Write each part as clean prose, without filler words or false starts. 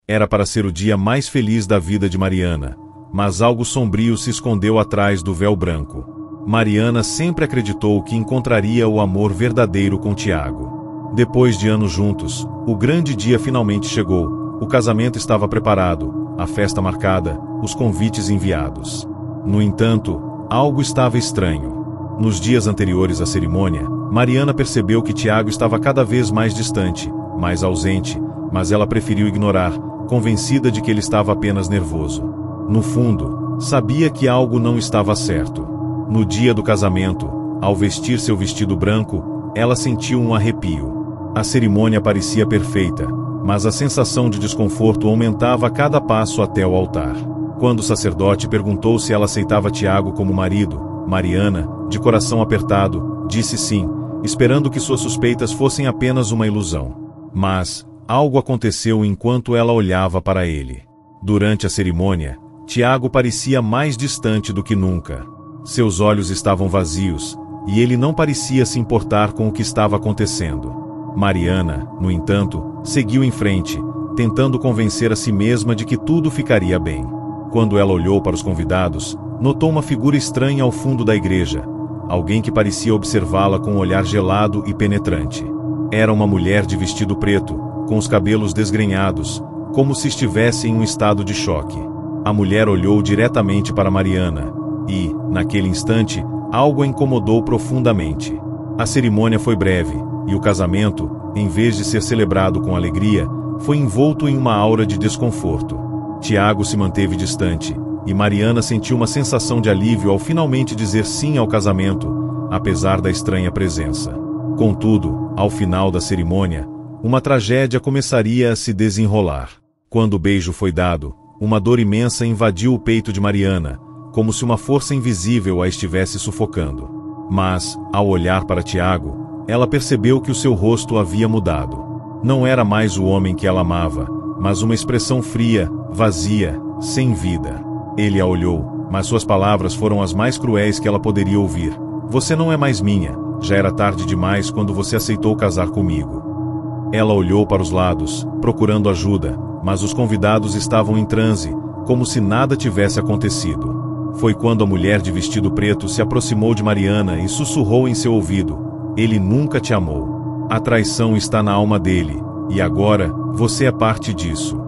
Era para ser o dia mais feliz da vida de Mariana, mas algo sombrio se escondeu atrás do véu branco. Mariana sempre acreditou que encontraria o amor verdadeiro com Tiago. Depois de anos juntos, o grande dia finalmente chegou. O casamento estava preparado, a festa marcada, os convites enviados. No entanto, algo estava estranho. Nos dias anteriores à cerimônia, Mariana percebeu que Tiago estava cada vez mais distante, mais ausente, mas ela preferiu ignorar, convencida de que ele estava apenas nervoso. No fundo, sabia que algo não estava certo. No dia do casamento, ao vestir seu vestido branco, ela sentiu um arrepio. A cerimônia parecia perfeita, mas a sensação de desconforto aumentava a cada passo até o altar. Quando o sacerdote perguntou se ela aceitava Tiago como marido, Mariana, de coração apertado, disse sim, esperando que suas suspeitas fossem apenas uma ilusão. Mas algo aconteceu enquanto ela olhava para ele. Durante a cerimônia, Tiago parecia mais distante do que nunca. Seus olhos estavam vazios, e ele não parecia se importar com o que estava acontecendo. Mariana, no entanto, seguiu em frente, tentando convencer a si mesma de que tudo ficaria bem. Quando ela olhou para os convidados, notou uma figura estranha ao fundo da igreja, alguém que parecia observá-la com um olhar gelado e penetrante. Era uma mulher de vestido preto, com os cabelos desgrenhados, como se estivesse em um estado de choque. A mulher olhou diretamente para Mariana, e, naquele instante, algo a incomodou profundamente. A cerimônia foi breve, e o casamento, em vez de ser celebrado com alegria, foi envolto em uma aura de desconforto. Tiago se manteve distante, e Mariana sentiu uma sensação de alívio ao finalmente dizer sim ao casamento, apesar da estranha presença. Contudo, ao final da cerimônia, uma tragédia começaria a se desenrolar. Quando o beijo foi dado, uma dor imensa invadiu o peito de Mariana, como se uma força invisível a estivesse sufocando. Mas, ao olhar para Tiago, ela percebeu que o seu rosto havia mudado. Não era mais o homem que ela amava, mas uma expressão fria, vazia, sem vida. Ele a olhou, mas suas palavras foram as mais cruéis que ela poderia ouvir. Você não é mais minha, já era tarde demais quando você aceitou casar comigo. Ela olhou para os lados, procurando ajuda, mas os convidados estavam em transe, como se nada tivesse acontecido. Foi quando a mulher de vestido preto se aproximou de Mariana e sussurrou em seu ouvido: ele nunca te amou. A traição está na alma dele, e agora, você é parte disso.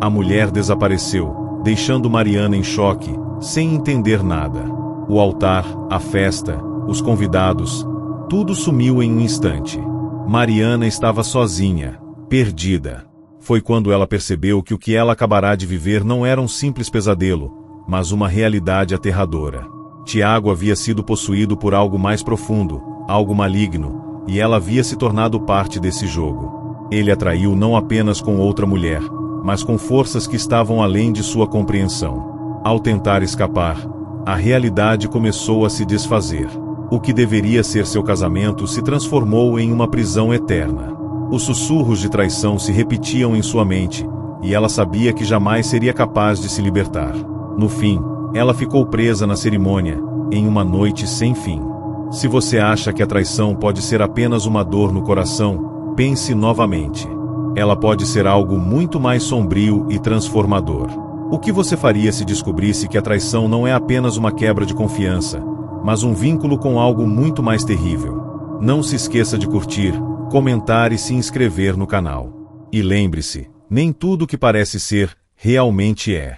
A mulher desapareceu, deixando Mariana em choque, sem entender nada. O altar, a festa, os convidados, tudo sumiu em um instante. Mariana estava sozinha, perdida. Foi quando ela percebeu que o que ela acabará de viver não era um simples pesadelo, mas uma realidade aterradora. Tiago havia sido possuído por algo mais profundo, algo maligno, e ela havia se tornado parte desse jogo. Ele a traiu não apenas com outra mulher, mas com forças que estavam além de sua compreensão. Ao tentar escapar, a realidade começou a se desfazer. O que deveria ser seu casamento se transformou em uma prisão eterna. Os sussurros de traição se repetiam em sua mente, e ela sabia que jamais seria capaz de se libertar. No fim, ela ficou presa na cerimônia, em uma noite sem fim. Se você acha que a traição pode ser apenas uma dor no coração, pense novamente. Ela pode ser algo muito mais sombrio e transformador. O que você faria se descobrisse que a traição não é apenas uma quebra de confiança, mas um vínculo com algo muito mais terrível? Não se esqueça de curtir, comentar e se inscrever no canal. E lembre-se, nem tudo que parece ser, realmente é.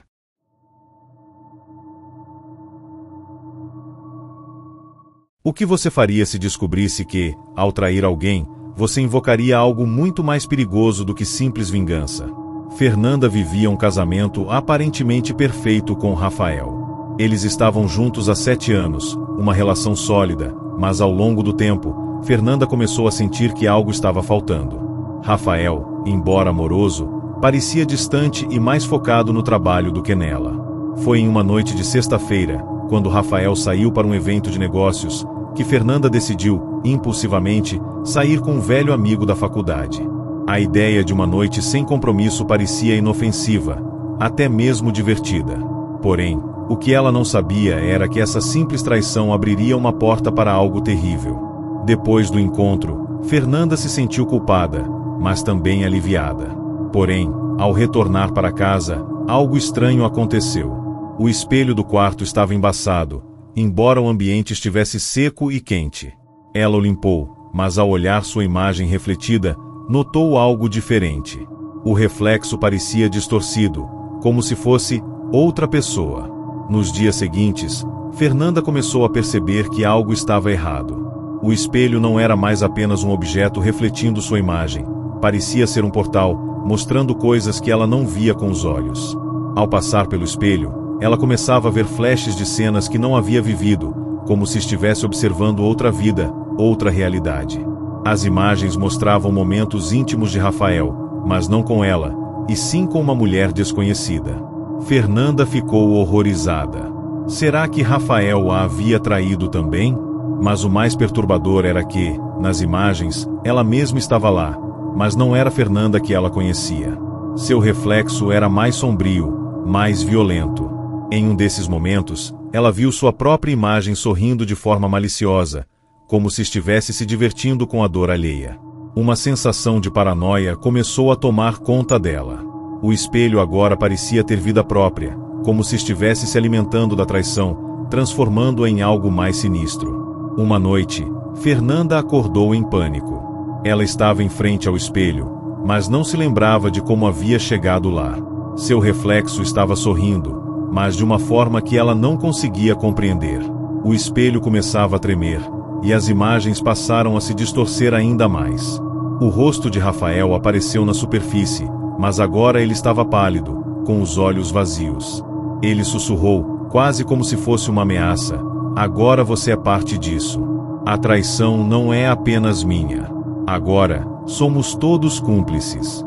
O que você faria se descobrisse que, ao trair alguém, você invocaria algo muito mais perigoso do que simples vingança? Fernanda vivia um casamento aparentemente perfeito com Rafael. Eles estavam juntos há 7 anos, uma relação sólida, mas ao longo do tempo, Fernanda começou a sentir que algo estava faltando. Rafael, embora amoroso, parecia distante e mais focado no trabalho do que nela. Foi em uma noite de sexta-feira, quando Rafael saiu para um evento de negócios, que Fernanda decidiu, impulsivamente, sair com um velho amigo da faculdade. A ideia de uma noite sem compromisso parecia inofensiva, até mesmo divertida. Porém, o que ela não sabia era que essa simples traição abriria uma porta para algo terrível. Depois do encontro, Fernanda se sentiu culpada, mas também aliviada. Porém, ao retornar para casa, algo estranho aconteceu. O espelho do quarto estava embaçado, embora o ambiente estivesse seco e quente. Ela o limpou, mas ao olhar sua imagem refletida, notou algo diferente. O reflexo parecia distorcido, como se fosse outra pessoa. Nos dias seguintes, Fernanda começou a perceber que algo estava errado. O espelho não era mais apenas um objeto refletindo sua imagem. Parecia ser um portal, mostrando coisas que ela não via com os olhos. Ao passar pelo espelho, ela começava a ver flashes de cenas que não havia vivido, como se estivesse observando outra vida, outra realidade. As imagens mostravam momentos íntimos de Rafael, mas não com ela, e sim com uma mulher desconhecida. Fernanda ficou horrorizada. Será que Rafael a havia traído também? Mas o mais perturbador era que, nas imagens, ela mesma estava lá, mas não era Fernanda que ela conhecia. Seu reflexo era mais sombrio, mais violento. Em um desses momentos, ela viu sua própria imagem sorrindo de forma maliciosa, como se estivesse se divertindo com a dor alheia. Uma sensação de paranoia começou a tomar conta dela. O espelho agora parecia ter vida própria, como se estivesse se alimentando da traição, transformando-a em algo mais sinistro. Uma noite, Fernanda acordou em pânico. Ela estava em frente ao espelho, mas não se lembrava de como havia chegado lá. Seu reflexo estava sorrindo, mas de uma forma que ela não conseguia compreender. O espelho começava a tremer, e as imagens passaram a se distorcer ainda mais. O rosto de Rafael apareceu na superfície, mas agora ele estava pálido, com os olhos vazios. Ele sussurrou, quase como se fosse uma ameaça: "Agora você é parte disso. A traição não é apenas minha. Agora, somos todos cúmplices."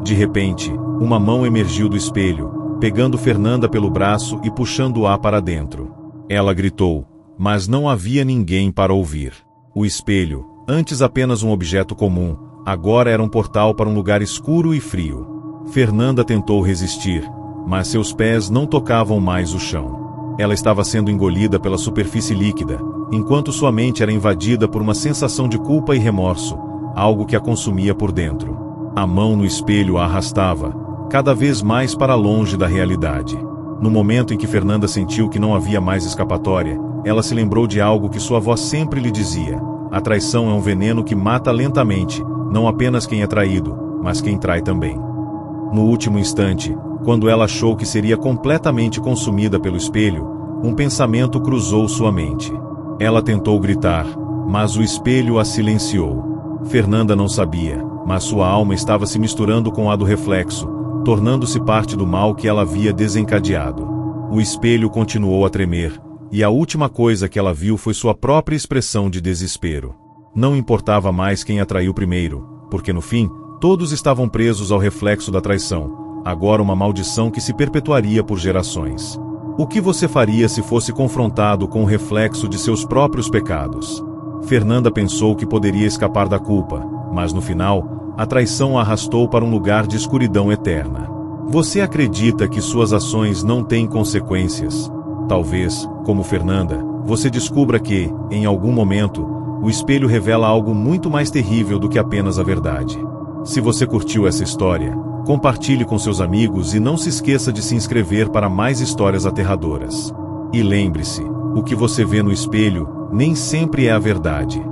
De repente, uma mão emergiu do espelho, pegando Fernanda pelo braço e puxando-a para dentro. Ela gritou, mas não havia ninguém para ouvir. O espelho, antes apenas um objeto comum, agora era um portal para um lugar escuro e frio. Fernanda tentou resistir, mas seus pés não tocavam mais o chão. Ela estava sendo engolida pela superfície líquida, enquanto sua mente era invadida por uma sensação de culpa e remorso, algo que a consumia por dentro. A mão no espelho a arrastava, cada vez mais para longe da realidade. No momento em que Fernanda sentiu que não havia mais escapatória, ela se lembrou de algo que sua avó sempre lhe dizia: a traição é um veneno que mata lentamente, não apenas quem é traído, mas quem trai também. No último instante, quando ela achou que seria completamente consumida pelo espelho, um pensamento cruzou sua mente. Ela tentou gritar, mas o espelho a silenciou. Fernanda não sabia, mas sua alma estava se misturando com a do reflexo, tornando-se parte do mal que ela havia desencadeado. O espelho continuou a tremer, e a última coisa que ela viu foi sua própria expressão de desespero. Não importava mais quem a traiu primeiro, porque no fim, todos estavam presos ao reflexo da traição, agora uma maldição que se perpetuaria por gerações. O que você faria se fosse confrontado com o reflexo de seus próprios pecados? Fernanda pensou que poderia escapar da culpa, mas no final, a traição a arrastou para um lugar de escuridão eterna. Você acredita que suas ações não têm consequências? Talvez, como Fernanda, você descubra que, em algum momento, o espelho revela algo muito mais terrível do que apenas a verdade. Se você curtiu essa história, compartilhe com seus amigos e não se esqueça de se inscrever para mais histórias aterradoras. E lembre-se, o que você vê no espelho nem sempre é a verdade.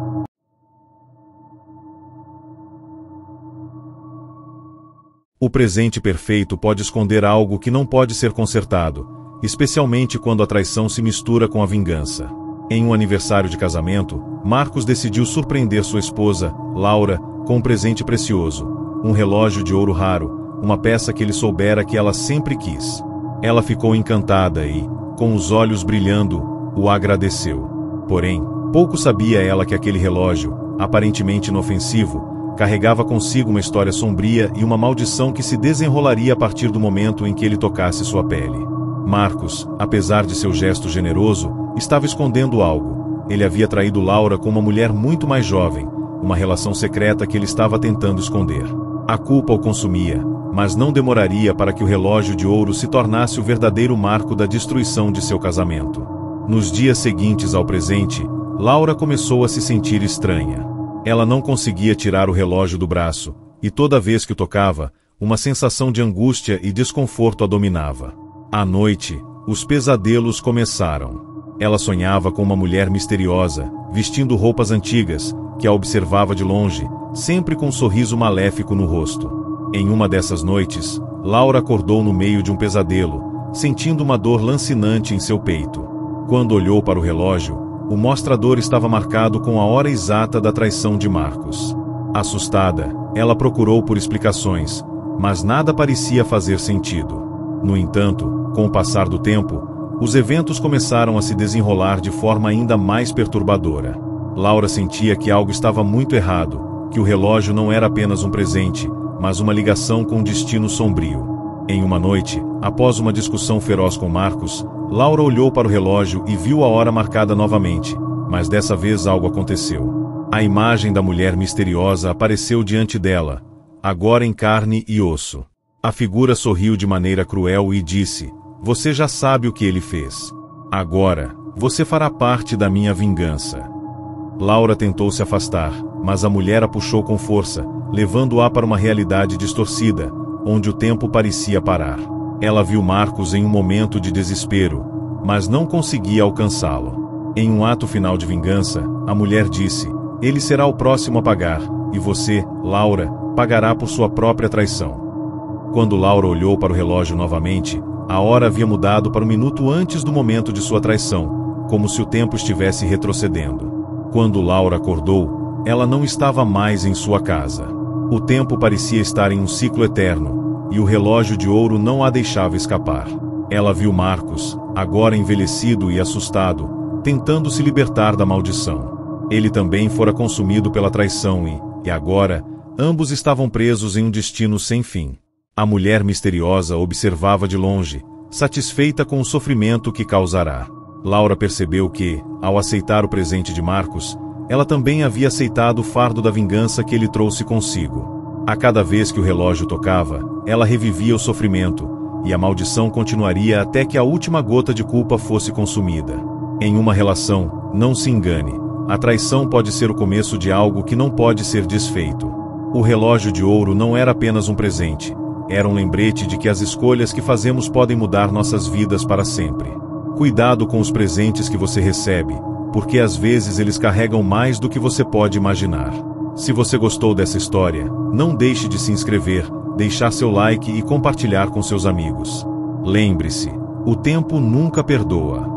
O presente perfeito pode esconder algo que não pode ser consertado, especialmente quando a traição se mistura com a vingança. Em um aniversário de casamento, Marcos decidiu surpreender sua esposa, Laura, com um presente precioso, um relógio de ouro raro, uma peça que ele soubera que ela sempre quis. Ela ficou encantada e, com os olhos brilhando, o agradeceu. Porém, pouco sabia ela que aquele relógio, aparentemente inofensivo, carregava consigo uma história sombria e uma maldição que se desenrolaria a partir do momento em que ele tocasse sua pele. Marcos, apesar de seu gesto generoso, estava escondendo algo. Ele havia traído Laura com uma mulher muito mais jovem, uma relação secreta que ele estava tentando esconder. A culpa o consumia, mas não demoraria para que o relógio de ouro se tornasse o verdadeiro marco da destruição de seu casamento. Nos dias seguintes ao presente, Laura começou a se sentir estranha. Ela não conseguia tirar o relógio do braço, e toda vez que o tocava, uma sensação de angústia e desconforto a dominava. À noite, os pesadelos começaram. Ela sonhava com uma mulher misteriosa, vestindo roupas antigas, que a observava de longe, sempre com um sorriso maléfico no rosto. Em uma dessas noites, Laura acordou no meio de um pesadelo, sentindo uma dor lancinante em seu peito. Quando olhou para o relógio, o mostrador estava marcado com a hora exata da traição de Marcos. Assustada, ela procurou por explicações, mas nada parecia fazer sentido. No entanto, com o passar do tempo, os eventos começaram a se desenrolar de forma ainda mais perturbadora. Laura sentia que algo estava muito errado, que o relógio não era apenas um presente, mas uma ligação com um destino sombrio. Em uma noite, após uma discussão feroz com Marcos, Laura olhou para o relógio e viu a hora marcada novamente, mas dessa vez algo aconteceu. A imagem da mulher misteriosa apareceu diante dela, agora em carne e osso. A figura sorriu de maneira cruel e disse: "Você já sabe o que ele fez. Agora, você fará parte da minha vingança." Laura tentou se afastar, mas a mulher a puxou com força, levando-a para uma realidade distorcida, onde o tempo parecia parar. Ela viu Marcos em um momento de desespero, mas não conseguia alcançá-lo. Em um ato final de vingança, a mulher disse: "Ele será o próximo a pagar, e você, Laura, pagará por sua própria traição." Quando Laura olhou para o relógio novamente, a hora havia mudado para um minuto antes do momento de sua traição, como se o tempo estivesse retrocedendo. Quando Laura acordou, ela não estava mais em sua casa. O tempo parecia estar em um ciclo eterno, e o relógio de ouro não a deixava escapar. Ela viu Marcos, agora envelhecido e assustado, tentando se libertar da maldição. Ele também fora consumido pela traição e agora, ambos estavam presos em um destino sem fim. A mulher misteriosa observava de longe, satisfeita com o sofrimento que causará. Laura percebeu que, ao aceitar o presente de Marcos, ela também havia aceitado o fardo da vingança que ele trouxe consigo. A cada vez que o relógio tocava, ela revivia o sofrimento, e a maldição continuaria até que a última gota de culpa fosse consumida. Em uma relação, não se engane, a traição pode ser o começo de algo que não pode ser desfeito. O relógio de ouro não era apenas um presente, era um lembrete de que as escolhas que fazemos podem mudar nossas vidas para sempre. Cuidado com os presentes que você recebe, porque às vezes eles carregam mais do que você pode imaginar. Se você gostou dessa história, não deixe de se inscrever, deixar seu like e compartilhar com seus amigos. Lembre-se, o tempo nunca perdoa.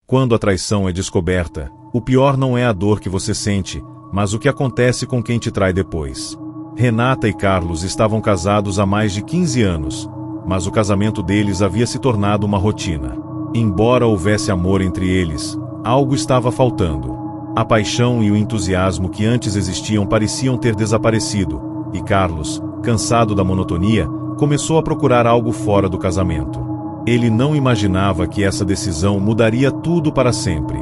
Quando a traição é descoberta, o pior não é a dor que você sente, mas o que acontece com quem te trai depois. Renata e Carlos estavam casados há mais de 15 anos, mas o casamento deles havia se tornado uma rotina. Embora houvesse amor entre eles, algo estava faltando. A paixão e o entusiasmo que antes existiam pareciam ter desaparecido, e Carlos, cansado da monotonia, começou a procurar algo fora do casamento. Ele não imaginava que essa decisão mudaria tudo para sempre.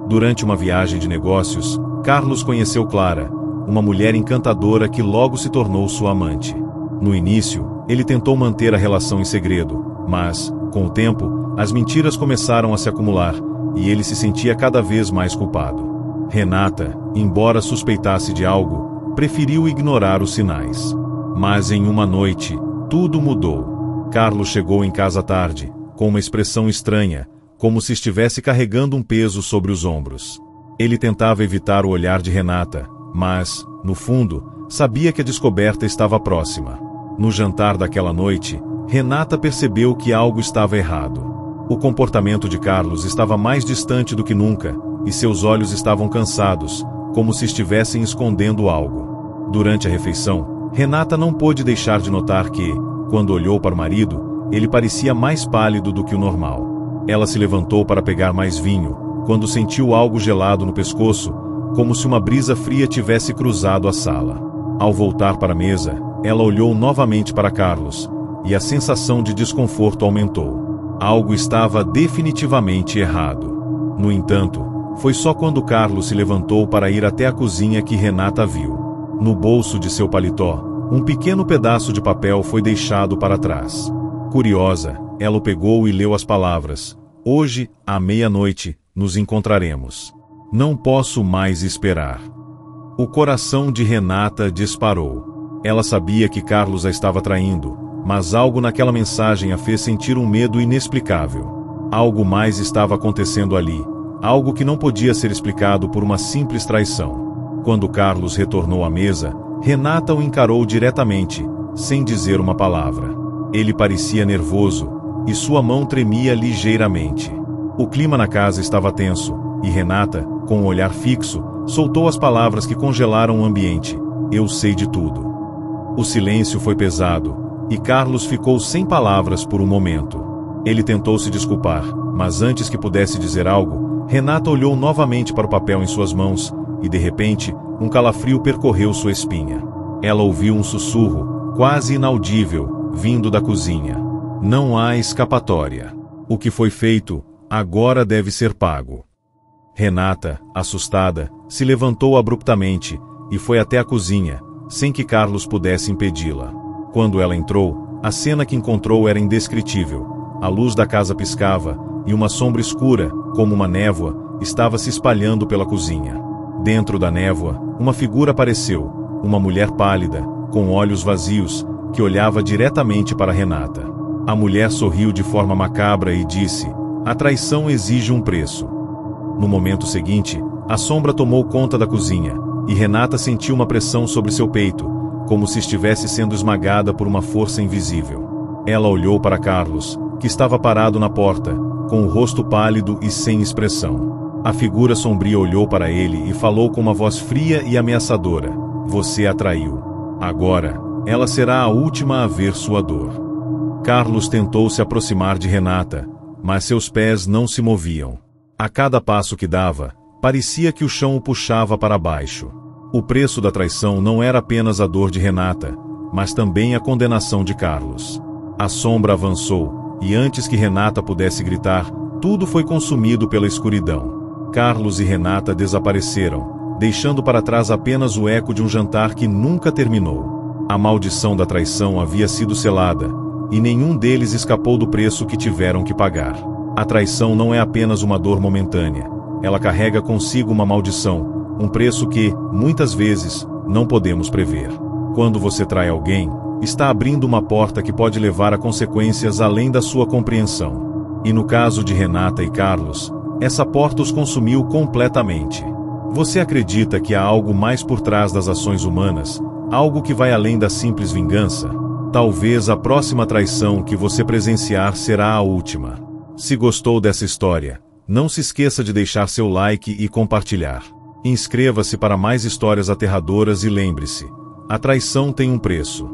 Durante uma viagem de negócios, Carlos conheceu Clara, uma mulher encantadora que logo se tornou sua amante. No início, ele tentou manter a relação em segredo, mas, com o tempo, as mentiras começaram a se acumular, e ele se sentia cada vez mais culpado. Renata, embora suspeitasse de algo, preferiu ignorar os sinais. Mas em uma noite, tudo mudou. Carlos chegou em casa tarde, com uma expressão estranha, como se estivesse carregando um peso sobre os ombros. Ele tentava evitar o olhar de Renata, mas, no fundo, sabia que a descoberta estava próxima. No jantar daquela noite, Renata percebeu que algo estava errado. O comportamento de Carlos estava mais distante do que nunca, e seus olhos estavam cansados, como se estivessem escondendo algo. Durante a refeição, Renata não pôde deixar de notar que, quando olhou para o marido, ele parecia mais pálido do que o normal. Ela se levantou para pegar mais vinho, quando sentiu algo gelado no pescoço, como se uma brisa fria tivesse cruzado a sala. Ao voltar para a mesa, ela olhou novamente para Carlos, e a sensação de desconforto aumentou. Algo estava definitivamente errado. No entanto, Foi só quando Carlos se levantou para ir até a cozinha que Renata viu. No bolso de seu paletó, um pequeno pedaço de papel foi deixado para trás. Curiosa, ela o pegou e leu as palavras: "Hoje, à meia-noite, nos encontraremos. Não posso mais esperar." O coração de Renata disparou. Ela sabia que Carlos a estava traindo, mas algo naquela mensagem a fez sentir um medo inexplicável. Algo mais estava acontecendo ali, algo que não podia ser explicado por uma simples traição. Quando Carlos retornou à mesa, Renata o encarou diretamente, sem dizer uma palavra. Ele parecia nervoso, e sua mão tremia ligeiramente. O clima na casa estava tenso, e Renata, com um olhar fixo, soltou as palavras que congelaram o ambiente: "Eu sei de tudo." O silêncio foi pesado, e Carlos ficou sem palavras por um momento. Ele tentou se desculpar, mas antes que pudesse dizer algo, Renata olhou novamente para o papel em suas mãos, e de repente, um calafrio percorreu sua espinha. Ela ouviu um sussurro, quase inaudível, vindo da cozinha: "Não há escapatória. O que foi feito, agora deve ser pago." Renata, assustada, se levantou abruptamente, e foi até a cozinha, sem que Carlos pudesse impedi-la. Quando ela entrou, a cena que encontrou era indescritível. A luz da casa piscava, e uma sombra escura, como uma névoa, estava se espalhando pela cozinha. Dentro da névoa, uma figura apareceu, uma mulher pálida, com olhos vazios, que olhava diretamente para Renata. A mulher sorriu de forma macabra e disse: "A traição exige um preço." No momento seguinte, a sombra tomou conta da cozinha, e Renata sentiu uma pressão sobre seu peito, como se estivesse sendo esmagada por uma força invisível. Ela olhou para Carlos, que estava parado na porta, com o rosto pálido e sem expressão. A figura sombria olhou para ele e falou com uma voz fria e ameaçadora: "Você a traiu. Agora, ela será a última a ver sua dor." Carlos tentou se aproximar de Renata, mas seus pés não se moviam. A cada passo que dava, parecia que o chão o puxava para baixo. O preço da traição não era apenas a dor de Renata, mas também a condenação de Carlos. A sombra avançou, e antes que Renata pudesse gritar, tudo foi consumido pela escuridão. Carlos e Renata desapareceram, deixando para trás apenas o eco de um jantar que nunca terminou. A maldição da traição havia sido selada, e nenhum deles escapou do preço que tiveram que pagar. A traição não é apenas uma dor momentânea. Ela carrega consigo uma maldição, um preço que, muitas vezes, não podemos prever. Quando você trai alguém, está abrindo uma porta que pode levar a consequências além da sua compreensão. E no caso de Renata e Carlos, essa porta os consumiu completamente. Você acredita que há algo mais por trás das ações humanas, algo que vai além da simples vingança? Talvez a próxima traição que você presenciar será a última. Se gostou dessa história, não se esqueça de deixar seu like e compartilhar. Inscreva-se para mais histórias aterradoras e lembre-se: a traição tem um preço.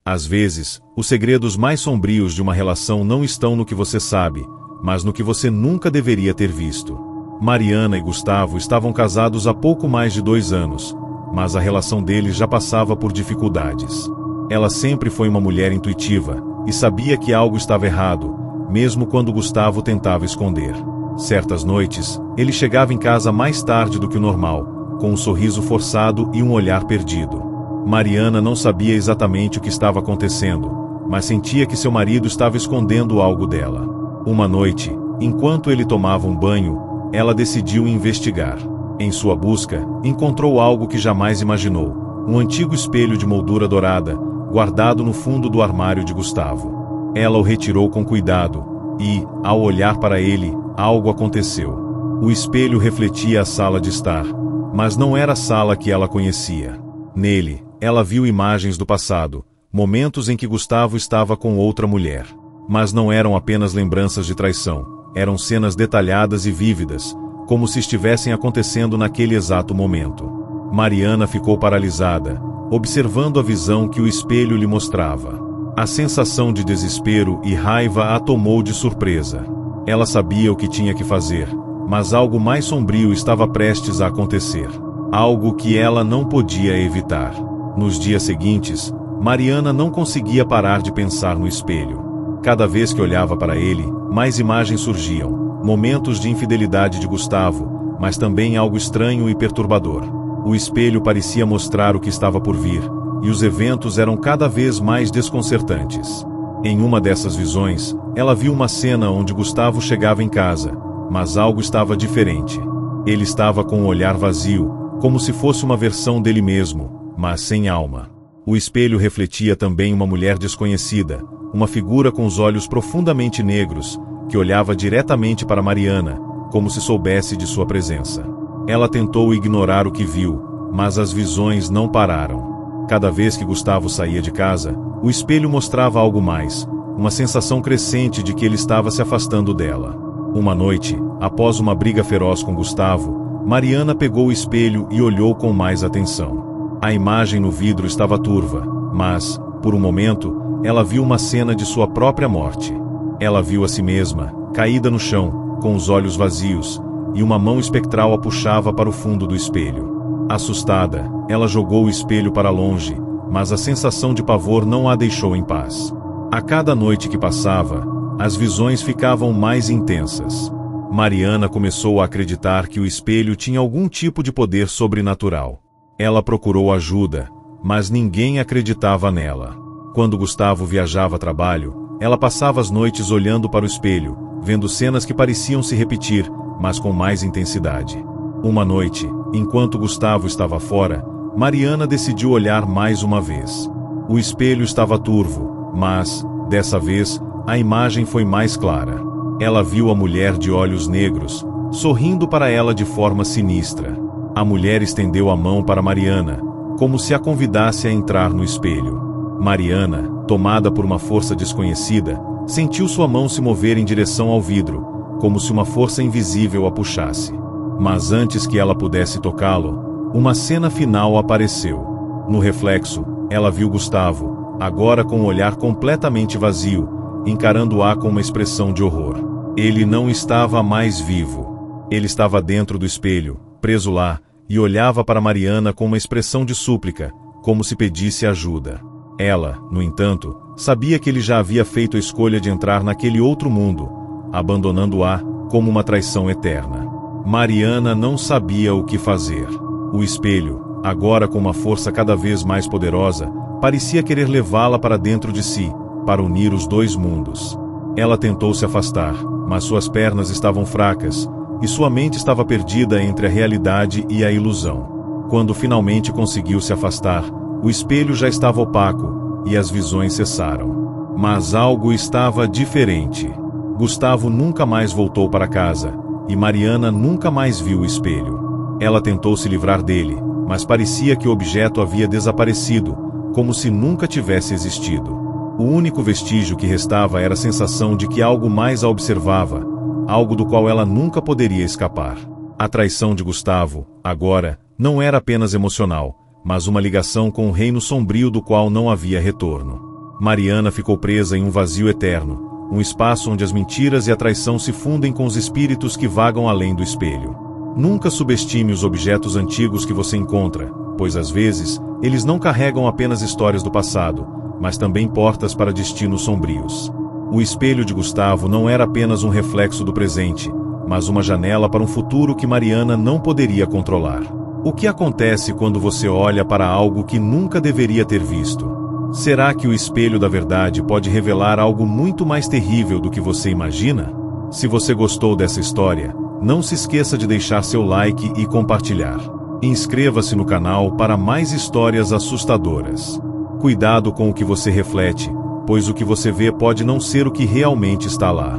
Às vezes, os segredos mais sombrios de uma relação não estão no que você sabe, mas no que você nunca deveria ter visto. Mariana e Gustavo estavam casados há pouco mais de 2 anos, mas a relação deles já passava por dificuldades. Ela sempre foi uma mulher intuitiva, e sabia que algo estava errado, mesmo quando Gustavo tentava esconder. Certas noites, ele chegava em casa mais tarde do que o normal, com um sorriso forçado e um olhar perdido. Mariana não sabia exatamente o que estava acontecendo, mas sentia que seu marido estava escondendo algo dela. Uma noite, enquanto ele tomava um banho, ela decidiu investigar. Em sua busca, encontrou algo que jamais imaginou: um antigo espelho de moldura dourada, guardado no fundo do armário de Gustavo. Ela o retirou com cuidado, e, ao olhar para ele, algo aconteceu. O espelho refletia a sala de estar, mas não era a sala que ela conhecia. Nele, ela viu imagens do passado, momentos em que Gustavo estava com outra mulher. Mas não eram apenas lembranças de traição, eram cenas detalhadas e vívidas, como se estivessem acontecendo naquele exato momento. Mariana ficou paralisada, observando a visão que o espelho lhe mostrava. A sensação de desespero e raiva a tomou de surpresa. Ela sabia o que tinha que fazer, mas algo mais sombrio estava prestes a acontecer. Algo que ela não podia evitar. Nos dias seguintes, Mariana não conseguia parar de pensar no espelho. Cada vez que olhava para ele, mais imagens surgiam, momentos de infidelidade de Gustavo, mas também algo estranho e perturbador. O espelho parecia mostrar o que estava por vir, e os eventos eram cada vez mais desconcertantes. Em uma dessas visões, ela viu uma cena onde Gustavo chegava em casa, mas algo estava diferente. Ele estava com um olhar vazio, como se fosse uma versão dele mesmo, mas sem alma. O espelho refletia também uma mulher desconhecida, uma figura com os olhos profundamente negros, que olhava diretamente para Mariana, como se soubesse de sua presença. Ela tentou ignorar o que viu, mas as visões não pararam. Cada vez que Gustavo saía de casa, o espelho mostrava algo mais, uma sensação crescente de que ele estava se afastando dela. Uma noite, após uma briga feroz com Gustavo, Mariana pegou o espelho e olhou com mais atenção. A imagem no vidro estava turva, mas, por um momento, ela viu uma cena de sua própria morte. Ela viu a si mesma, caída no chão, com os olhos vazios, e uma mão espectral a puxava para o fundo do espelho. Assustada, ela jogou o espelho para longe, mas a sensação de pavor não a deixou em paz. A cada noite que passava, as visões ficavam mais intensas. Mariana começou a acreditar que o espelho tinha algum tipo de poder sobrenatural. Ela procurou ajuda, mas ninguém acreditava nela. Quando Gustavo viajava a trabalho, ela passava as noites olhando para o espelho, vendo cenas que pareciam se repetir, mas com mais intensidade. Uma noite, enquanto Gustavo estava fora, Mariana decidiu olhar mais uma vez. O espelho estava turvo, mas, dessa vez, a imagem foi mais clara. Ela viu a mulher de olhos negros, sorrindo para ela de forma sinistra. A mulher estendeu a mão para Mariana, como se a convidasse a entrar no espelho. Mariana, tomada por uma força desconhecida, sentiu sua mão se mover em direção ao vidro, como se uma força invisível a puxasse. Mas antes que ela pudesse tocá-lo, uma cena final apareceu. No reflexo, ela viu Gustavo, agora com um olhar completamente vazio, encarando-a com uma expressão de horror. Ele não estava mais vivo. Ele estava dentro do espelho, preso lá, e olhava para Mariana com uma expressão de súplica, como se pedisse ajuda. Ela, no entanto, sabia que ele já havia feito a escolha de entrar naquele outro mundo, abandonando-a como uma traição eterna. Mariana não sabia o que fazer. O espelho, agora com uma força cada vez mais poderosa, parecia querer levá-la para dentro de si, para unir os dois mundos. Ela tentou se afastar, mas suas pernas estavam fracas, e sua mente estava perdida entre a realidade e a ilusão. Quando finalmente conseguiu se afastar, o espelho já estava opaco, e as visões cessaram. Mas algo estava diferente. Gustavo nunca mais voltou para casa, e Mariana nunca mais viu o espelho. Ela tentou se livrar dele, mas parecia que o objeto havia desaparecido, como se nunca tivesse existido. O único vestígio que restava era a sensação de que algo mais a observava, algo do qual ela nunca poderia escapar. A traição de Gustavo, agora, não era apenas emocional, mas uma ligação com um reino sombrio do qual não havia retorno. Mariana ficou presa em um vazio eterno, um espaço onde as mentiras e a traição se fundem com os espíritos que vagam além do espelho. Nunca subestime os objetos antigos que você encontra, pois às vezes, eles não carregam apenas histórias do passado, mas também portas para destinos sombrios. O espelho de Gustavo não era apenas um reflexo do presente, mas uma janela para um futuro que Mariana não poderia controlar. O que acontece quando você olha para algo que nunca deveria ter visto? Será que o espelho da verdade pode revelar algo muito mais terrível do que você imagina? Se você gostou dessa história, não se esqueça de deixar seu like e compartilhar. Inscreva-se no canal para mais histórias assustadoras. Cuidado com o que você reflete, pois o que você vê pode não ser o que realmente está lá.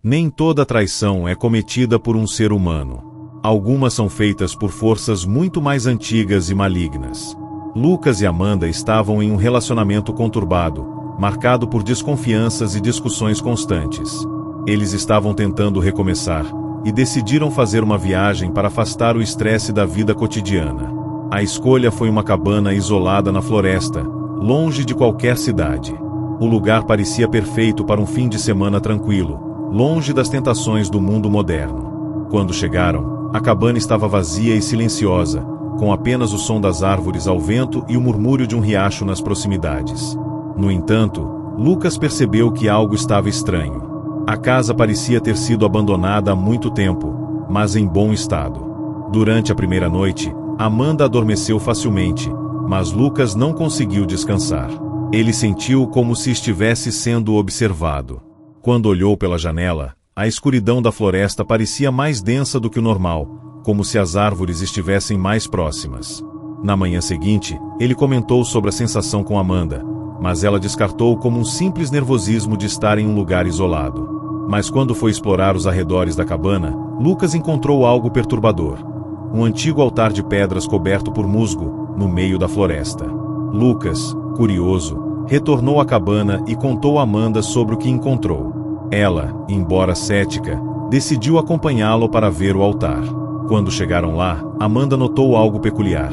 Nem toda traição é cometida por um ser humano. Algumas são feitas por forças muito mais antigas e malignas. Lucas e Amanda estavam em um relacionamento conturbado, marcado por desconfianças e discussões constantes. Eles estavam tentando recomeçar, e decidiram fazer uma viagem para afastar o estresse da vida cotidiana. A escolha foi uma cabana isolada na floresta, longe de qualquer cidade. O lugar parecia perfeito para um fim de semana tranquilo, longe das tentações do mundo moderno. Quando chegaram, a cabana estava vazia e silenciosa, com apenas o som das árvores ao vento e o murmúrio de um riacho nas proximidades. No entanto, Lucas percebeu que algo estava estranho. A casa parecia ter sido abandonada há muito tempo, mas em bom estado. Durante a primeira noite, Amanda adormeceu facilmente, mas Lucas não conseguiu descansar. Ele sentiu como se estivesse sendo observado. Quando olhou pela janela, a escuridão da floresta parecia mais densa do que o normal, como se as árvores estivessem mais próximas. Na manhã seguinte, ele comentou sobre a sensação com Amanda, mas ela descartou como um simples nervosismo de estar em um lugar isolado. Mas quando foi explorar os arredores da cabana, Lucas encontrou algo perturbador: um antigo altar de pedras coberto por musgo, no meio da floresta. Lucas, curioso, retornou à cabana e contou a Amanda sobre o que encontrou. Ela, embora cética, decidiu acompanhá-lo para ver o altar. Quando chegaram lá, Amanda notou algo peculiar.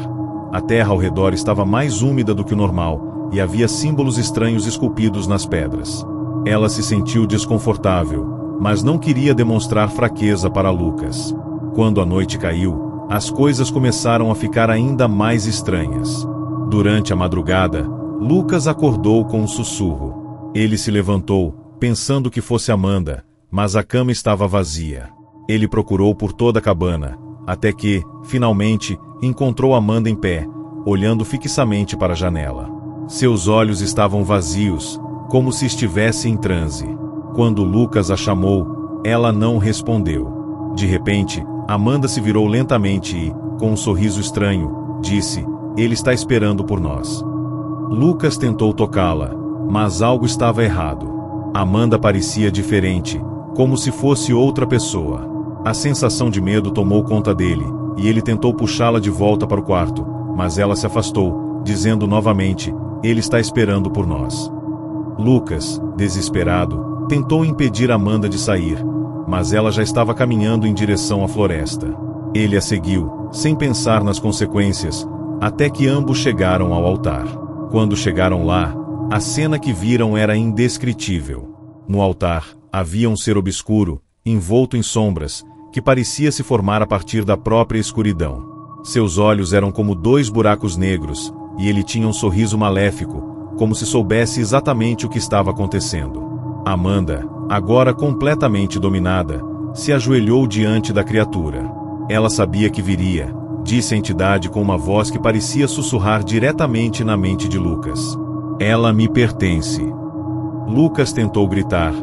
A terra ao redor estava mais úmida do que o normal, e havia símbolos estranhos esculpidos nas pedras. Ela se sentiu desconfortável, mas não queria demonstrar fraqueza para Lucas. Quando a noite caiu, as coisas começaram a ficar ainda mais estranhas. Durante a madrugada, Lucas acordou com um sussurro. Ele se levantou, pensando que fosse Amanda, mas a cama estava vazia. Ele procurou por toda a cabana, até que, finalmente, encontrou Amanda em pé, olhando fixamente para a janela. Seus olhos estavam vazios, como se estivesse em transe. Quando Lucas a chamou, ela não respondeu. De repente, Amanda se virou lentamente e, com um sorriso estranho, disse: "Ele está esperando por nós." Lucas tentou tocá-la, mas algo estava errado. Amanda parecia diferente, como se fosse outra pessoa. A sensação de medo tomou conta dele, e ele tentou puxá-la de volta para o quarto, mas ela se afastou, dizendo novamente: "Ele está esperando por nós." Lucas, desesperado, tentou impedir Amanda de sair, mas ela já estava caminhando em direção à floresta. Ele a seguiu, sem pensar nas consequências, até que ambos chegaram ao altar. Quando chegaram lá, a cena que viram era indescritível. No altar, havia um ser obscuro, envolto em sombras, que parecia se formar a partir da própria escuridão. Seus olhos eram como 2 buracos negros, e ele tinha um sorriso maléfico, como se soubesse exatamente o que estava acontecendo. Amanda, agora completamente dominada, se ajoelhou diante da criatura. Ela sabia que viria, disse a entidade com uma voz que parecia sussurrar diretamente na mente de Lucas. "Ela me pertence." Lucas tentou gritar,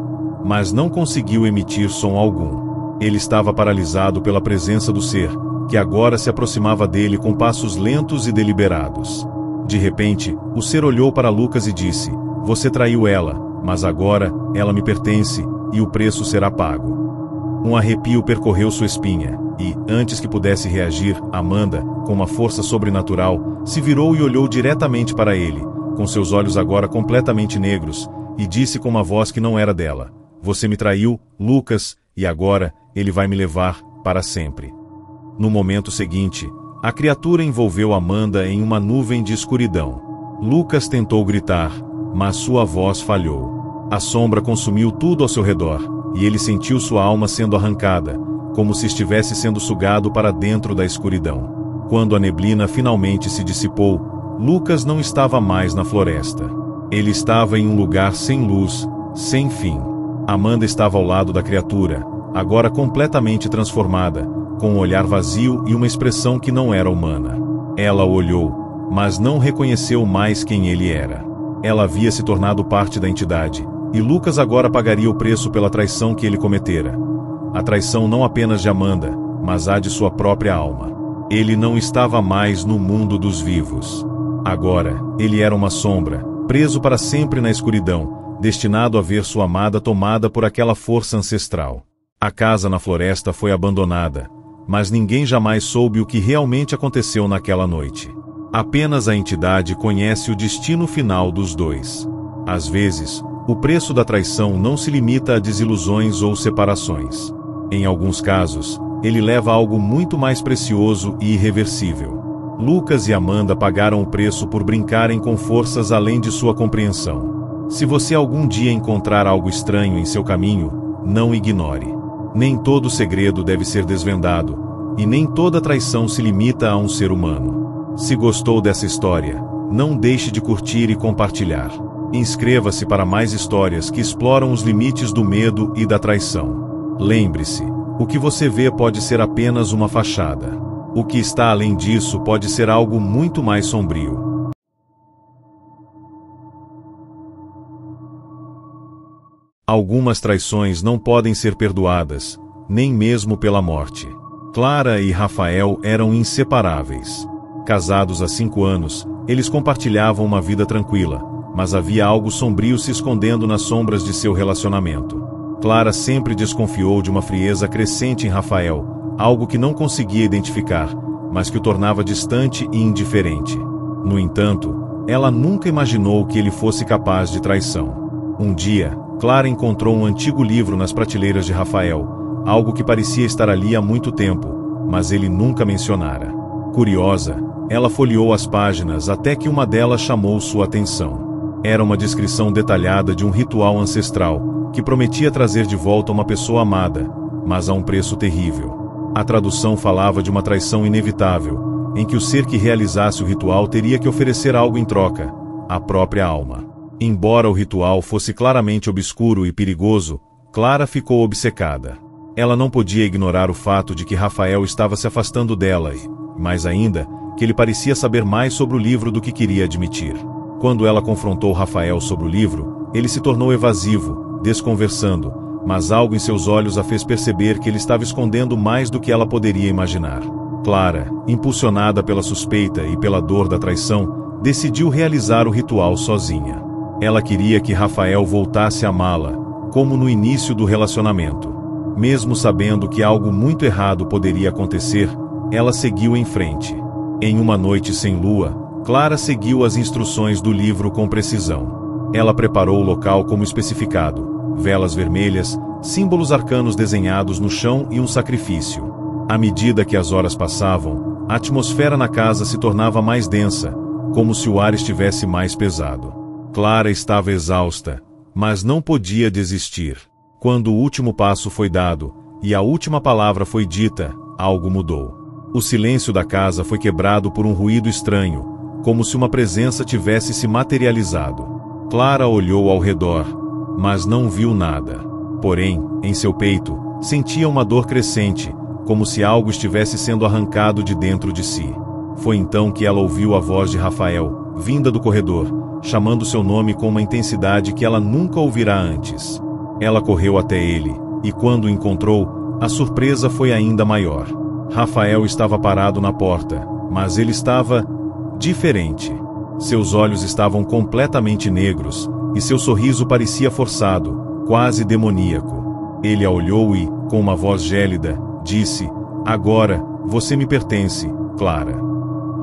mas não conseguiu emitir som algum. Ele estava paralisado pela presença do ser, que agora se aproximava dele com passos lentos e deliberados. De repente, o ser olhou para Lucas e disse: "Você traiu ela, mas agora, ela me pertence, e o preço será pago." Um arrepio percorreu sua espinha, e, antes que pudesse reagir, Amanda, com uma força sobrenatural, se virou e olhou diretamente para ele, com seus olhos agora completamente negros, e disse com uma voz que não era dela: "Você me traiu, Lucas, e agora, ele vai me levar, para sempre." No momento seguinte, a criatura envolveu Amanda em uma nuvem de escuridão. Lucas tentou gritar, mas sua voz falhou. A sombra consumiu tudo ao seu redor, e ele sentiu sua alma sendo arrancada, como se estivesse sendo sugado para dentro da escuridão. Quando a neblina finalmente se dissipou, Lucas não estava mais na floresta. Ele estava em um lugar sem luz, sem fim. Amanda estava ao lado da criatura, agora completamente transformada, com um olhar vazio e uma expressão que não era humana. Ela o olhou, mas não reconheceu mais quem ele era. Ela havia se tornado parte da entidade, e Lucas agora pagaria o preço pela traição que ele cometera. A traição não apenas de Amanda, mas a de sua própria alma. Ele não estava mais no mundo dos vivos. Agora, ele era uma sombra, preso para sempre na escuridão, destinado a ver sua amada tomada por aquela força ancestral. A casa na floresta foi abandonada, mas ninguém jamais soube o que realmente aconteceu naquela noite. Apenas a entidade conhece o destino final dos dois. Às vezes, o preço da traição não se limita a desilusões ou separações. Em alguns casos, ele leva a algo muito mais precioso e irreversível. Lucas e Amanda pagaram o preço por brincarem com forças além de sua compreensão. Se você algum dia encontrar algo estranho em seu caminho, não ignore. Nem todo segredo deve ser desvendado, E nem toda traição se limita a um ser humano. Se gostou dessa história, não deixe de curtir e compartilhar. Inscreva-se para mais histórias que exploram os limites do medo e da traição. Lembre-se, o que você vê pode ser apenas uma fachada. O que está além disso pode ser algo muito mais sombrio. Algumas traições não podem ser perdoadas, nem mesmo pela morte. Clara e Rafael eram inseparáveis. Casados há 5 anos, eles compartilhavam uma vida tranquila, mas havia algo sombrio se escondendo nas sombras de seu relacionamento. Clara sempre desconfiou de uma frieza crescente em Rafael, algo que não conseguia identificar, mas que o tornava distante e indiferente. No entanto, ela nunca imaginou que ele fosse capaz de traição. Um dia, Clara encontrou um antigo livro nas prateleiras de Rafael, algo que parecia estar ali há muito tempo, mas ele nunca mencionara. Curiosa, ela folheou as páginas até que uma delas chamou sua atenção. Era uma descrição detalhada de um ritual ancestral, que prometia trazer de volta uma pessoa amada, mas a um preço terrível. A tradução falava de uma traição inevitável, em que o ser que realizasse o ritual teria que oferecer algo em troca, a própria alma. Embora o ritual fosse claramente obscuro e perigoso, Clara ficou obcecada. Ela não podia ignorar o fato de que Rafael estava se afastando dela e, mais ainda, que ele parecia saber mais sobre o livro do que queria admitir. Quando ela confrontou Rafael sobre o livro, ele se tornou evasivo, desconversando, mas algo em seus olhos a fez perceber que ele estava escondendo mais do que ela poderia imaginar. Clara, impulsionada pela suspeita e pela dor da traição, decidiu realizar o ritual sozinha. Ela queria que Rafael voltasse a amá-la, como no início do relacionamento. Mesmo sabendo que algo muito errado poderia acontecer, ela seguiu em frente. Em uma noite sem lua, Clara seguiu as instruções do livro com precisão. Ela preparou o local como especificado: velas vermelhas, símbolos arcanos desenhados no chão e um sacrifício. À medida que as horas passavam, a atmosfera na casa se tornava mais densa, como se o ar estivesse mais pesado. Clara estava exausta, mas não podia desistir. Quando o último passo foi dado, e a última palavra foi dita, algo mudou. O silêncio da casa foi quebrado por um ruído estranho, como se uma presença tivesse se materializado. Clara olhou ao redor, mas não viu nada. Porém, em seu peito, sentia uma dor crescente, como se algo estivesse sendo arrancado de dentro de si. Foi então que ela ouviu a voz de Rafael, vinda do corredor, chamando seu nome com uma intensidade que ela nunca ouvirá antes. Ela correu até ele, e quando o encontrou, a surpresa foi ainda maior. Rafael estava parado na porta, mas ele estava diferente. Seus olhos estavam completamente negros, e seu sorriso parecia forçado, quase demoníaco. Ele a olhou e, com uma voz gélida, disse: "Agora, você me pertence, Clara."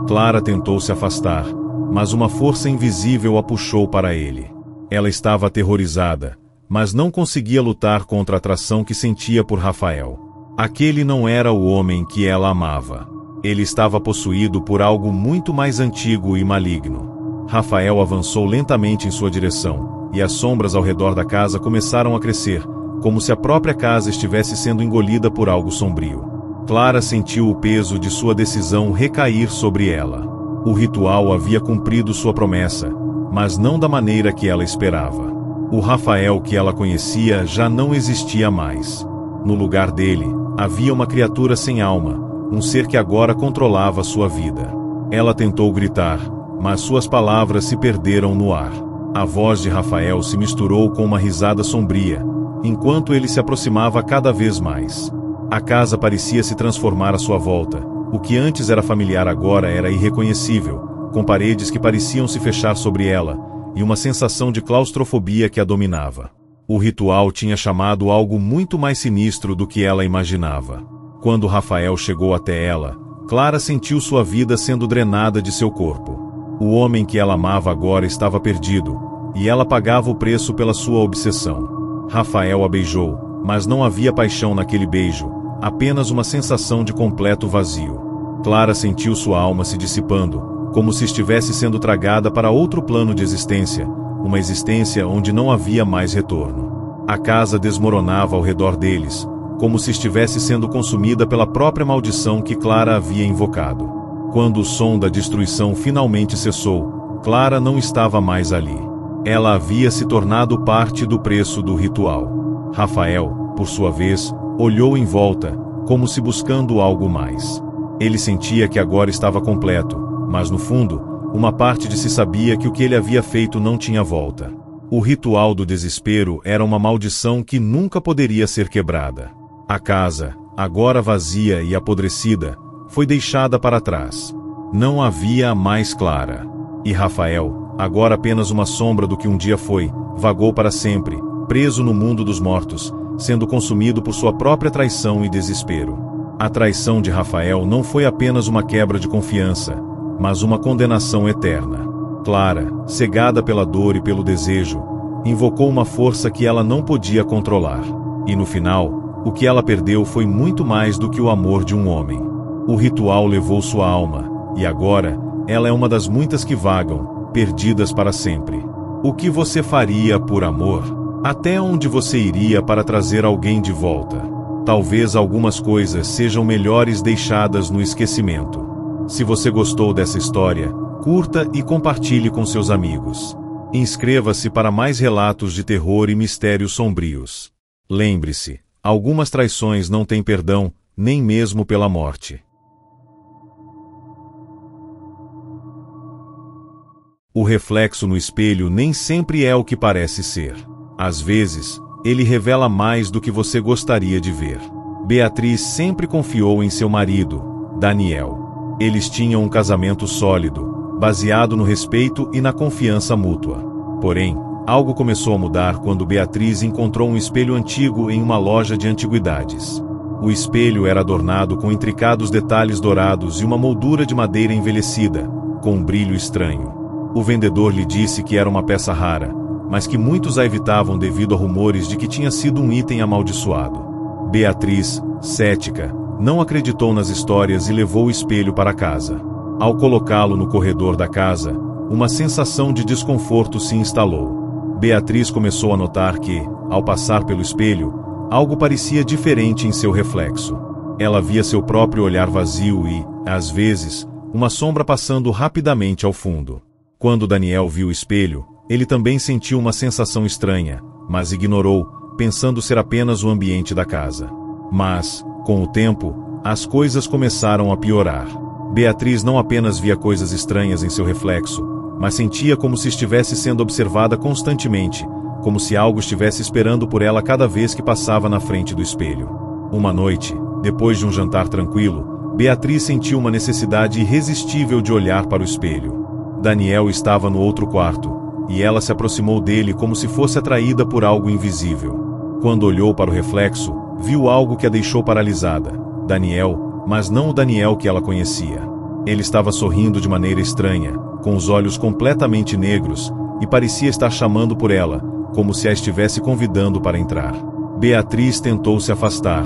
Clara tentou se afastar, mas uma força invisível a puxou para ele. Ela estava aterrorizada, mas não conseguia lutar contra a atração que sentia por Rafael. Aquele não era o homem que ela amava. Ele estava possuído por algo muito mais antigo e maligno. Rafael avançou lentamente em sua direção, e as sombras ao redor da casa começaram a crescer, como se a própria casa estivesse sendo engolida por algo sombrio. Clara sentiu o peso de sua decisão recair sobre ela. O ritual havia cumprido sua promessa, mas não da maneira que ela esperava. O Rafael que ela conhecia já não existia mais. No lugar dele, havia uma criatura sem alma, um ser que agora controlava sua vida. Ela tentou gritar, mas suas palavras se perderam no ar. A voz de Rafael se misturou com uma risada sombria, enquanto ele se aproximava cada vez mais. A casa parecia se transformar à sua volta. O que antes era familiar agora era irreconhecível, com paredes que pareciam se fechar sobre ela, e uma sensação de claustrofobia que a dominava. O ritual tinha chamado algo muito mais sinistro do que ela imaginava. Quando Rafael chegou até ela, Clara sentiu sua vida sendo drenada de seu corpo. O homem que ela amava agora estava perdido, e ela pagava o preço pela sua obsessão. Rafael a beijou, mas não havia paixão naquele beijo, apenas uma sensação de completo vazio. Clara sentiu sua alma se dissipando, como se estivesse sendo tragada para outro plano de existência, uma existência onde não havia mais retorno. A casa desmoronava ao redor deles, como se estivesse sendo consumida pela própria maldição que Clara havia invocado. Quando o som da destruição finalmente cessou, Clara não estava mais ali. Ela havia se tornado parte do preço do ritual. Rafael, por sua vez, olhou em volta, como se buscando algo mais. Ele sentia que agora estava completo, mas no fundo, uma parte de si sabia que o que ele havia feito não tinha volta. O ritual do desespero era uma maldição que nunca poderia ser quebrada. A casa, agora vazia e apodrecida, foi deixada para trás. Não havia mais Clara. E Rafael, agora apenas uma sombra do que um dia foi, vagou para sempre, preso no mundo dos mortos, sendo consumido por sua própria traição e desespero. A traição de Rafael não foi apenas uma quebra de confiança, mas uma condenação eterna. Clara, cegada pela dor e pelo desejo, invocou uma força que ela não podia controlar. E no final, o que ela perdeu foi muito mais do que o amor de um homem. O ritual levou sua alma, e agora, ela é uma das muitas que vagam, perdidas para sempre. O que você faria por amor? Até onde você iria para trazer alguém de volta? Talvez algumas coisas sejam melhores deixadas no esquecimento. Se você gostou dessa história, curta e compartilhe com seus amigos. Inscreva-se para mais relatos de terror e mistérios sombrios. Lembre-se, algumas traições não têm perdão, nem mesmo pela morte. O reflexo no espelho nem sempre é o que parece ser. Às vezes, ele revela mais do que você gostaria de ver. Beatriz sempre confiou em seu marido, Daniel. Eles tinham um casamento sólido, baseado no respeito e na confiança mútua. Porém, algo começou a mudar quando Beatriz encontrou um espelho antigo em uma loja de antiguidades. O espelho era adornado com intricados detalhes dourados e uma moldura de madeira envelhecida, com um brilho estranho. O vendedor lhe disse que era uma peça rara, mas que muitos a evitavam devido a rumores de que tinha sido um item amaldiçoado. Beatriz, cética, não acreditou nas histórias e levou o espelho para casa. Ao colocá-lo no corredor da casa, uma sensação de desconforto se instalou. Beatriz começou a notar que, ao passar pelo espelho, algo parecia diferente em seu reflexo. Ela via seu próprio olhar vazio e, às vezes, uma sombra passando rapidamente ao fundo. Quando Daniel viu o espelho, ele também sentiu uma sensação estranha, mas ignorou, pensando ser apenas o ambiente da casa. Mas, com o tempo, as coisas começaram a piorar. Beatriz não apenas via coisas estranhas em seu reflexo, mas sentia como se estivesse sendo observada constantemente, como se algo estivesse esperando por ela cada vez que passava na frente do espelho. Uma noite, depois de um jantar tranquilo, Beatriz sentiu uma necessidade irresistível de olhar para o espelho. Daniel estava no outro quarto, e ela se aproximou dele como se fosse atraída por algo invisível. Quando olhou para o reflexo, viu algo que a deixou paralisada. Daniel, mas não o Daniel que ela conhecia. Ele estava sorrindo de maneira estranha, com os olhos completamente negros, e parecia estar chamando por ela, como se a estivesse convidando para entrar. Beatriz tentou se afastar,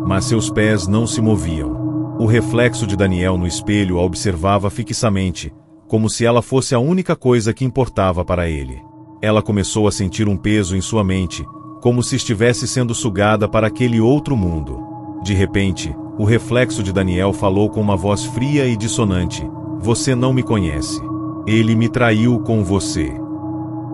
mas seus pés não se moviam. O reflexo de Daniel no espelho a observava fixamente, como se ela fosse a única coisa que importava para ele. Ela começou a sentir um peso em sua mente, como se estivesse sendo sugada para aquele outro mundo. De repente, o reflexo de Daniel falou com uma voz fria e dissonante: "Você não me conhece. Ele me traiu com você."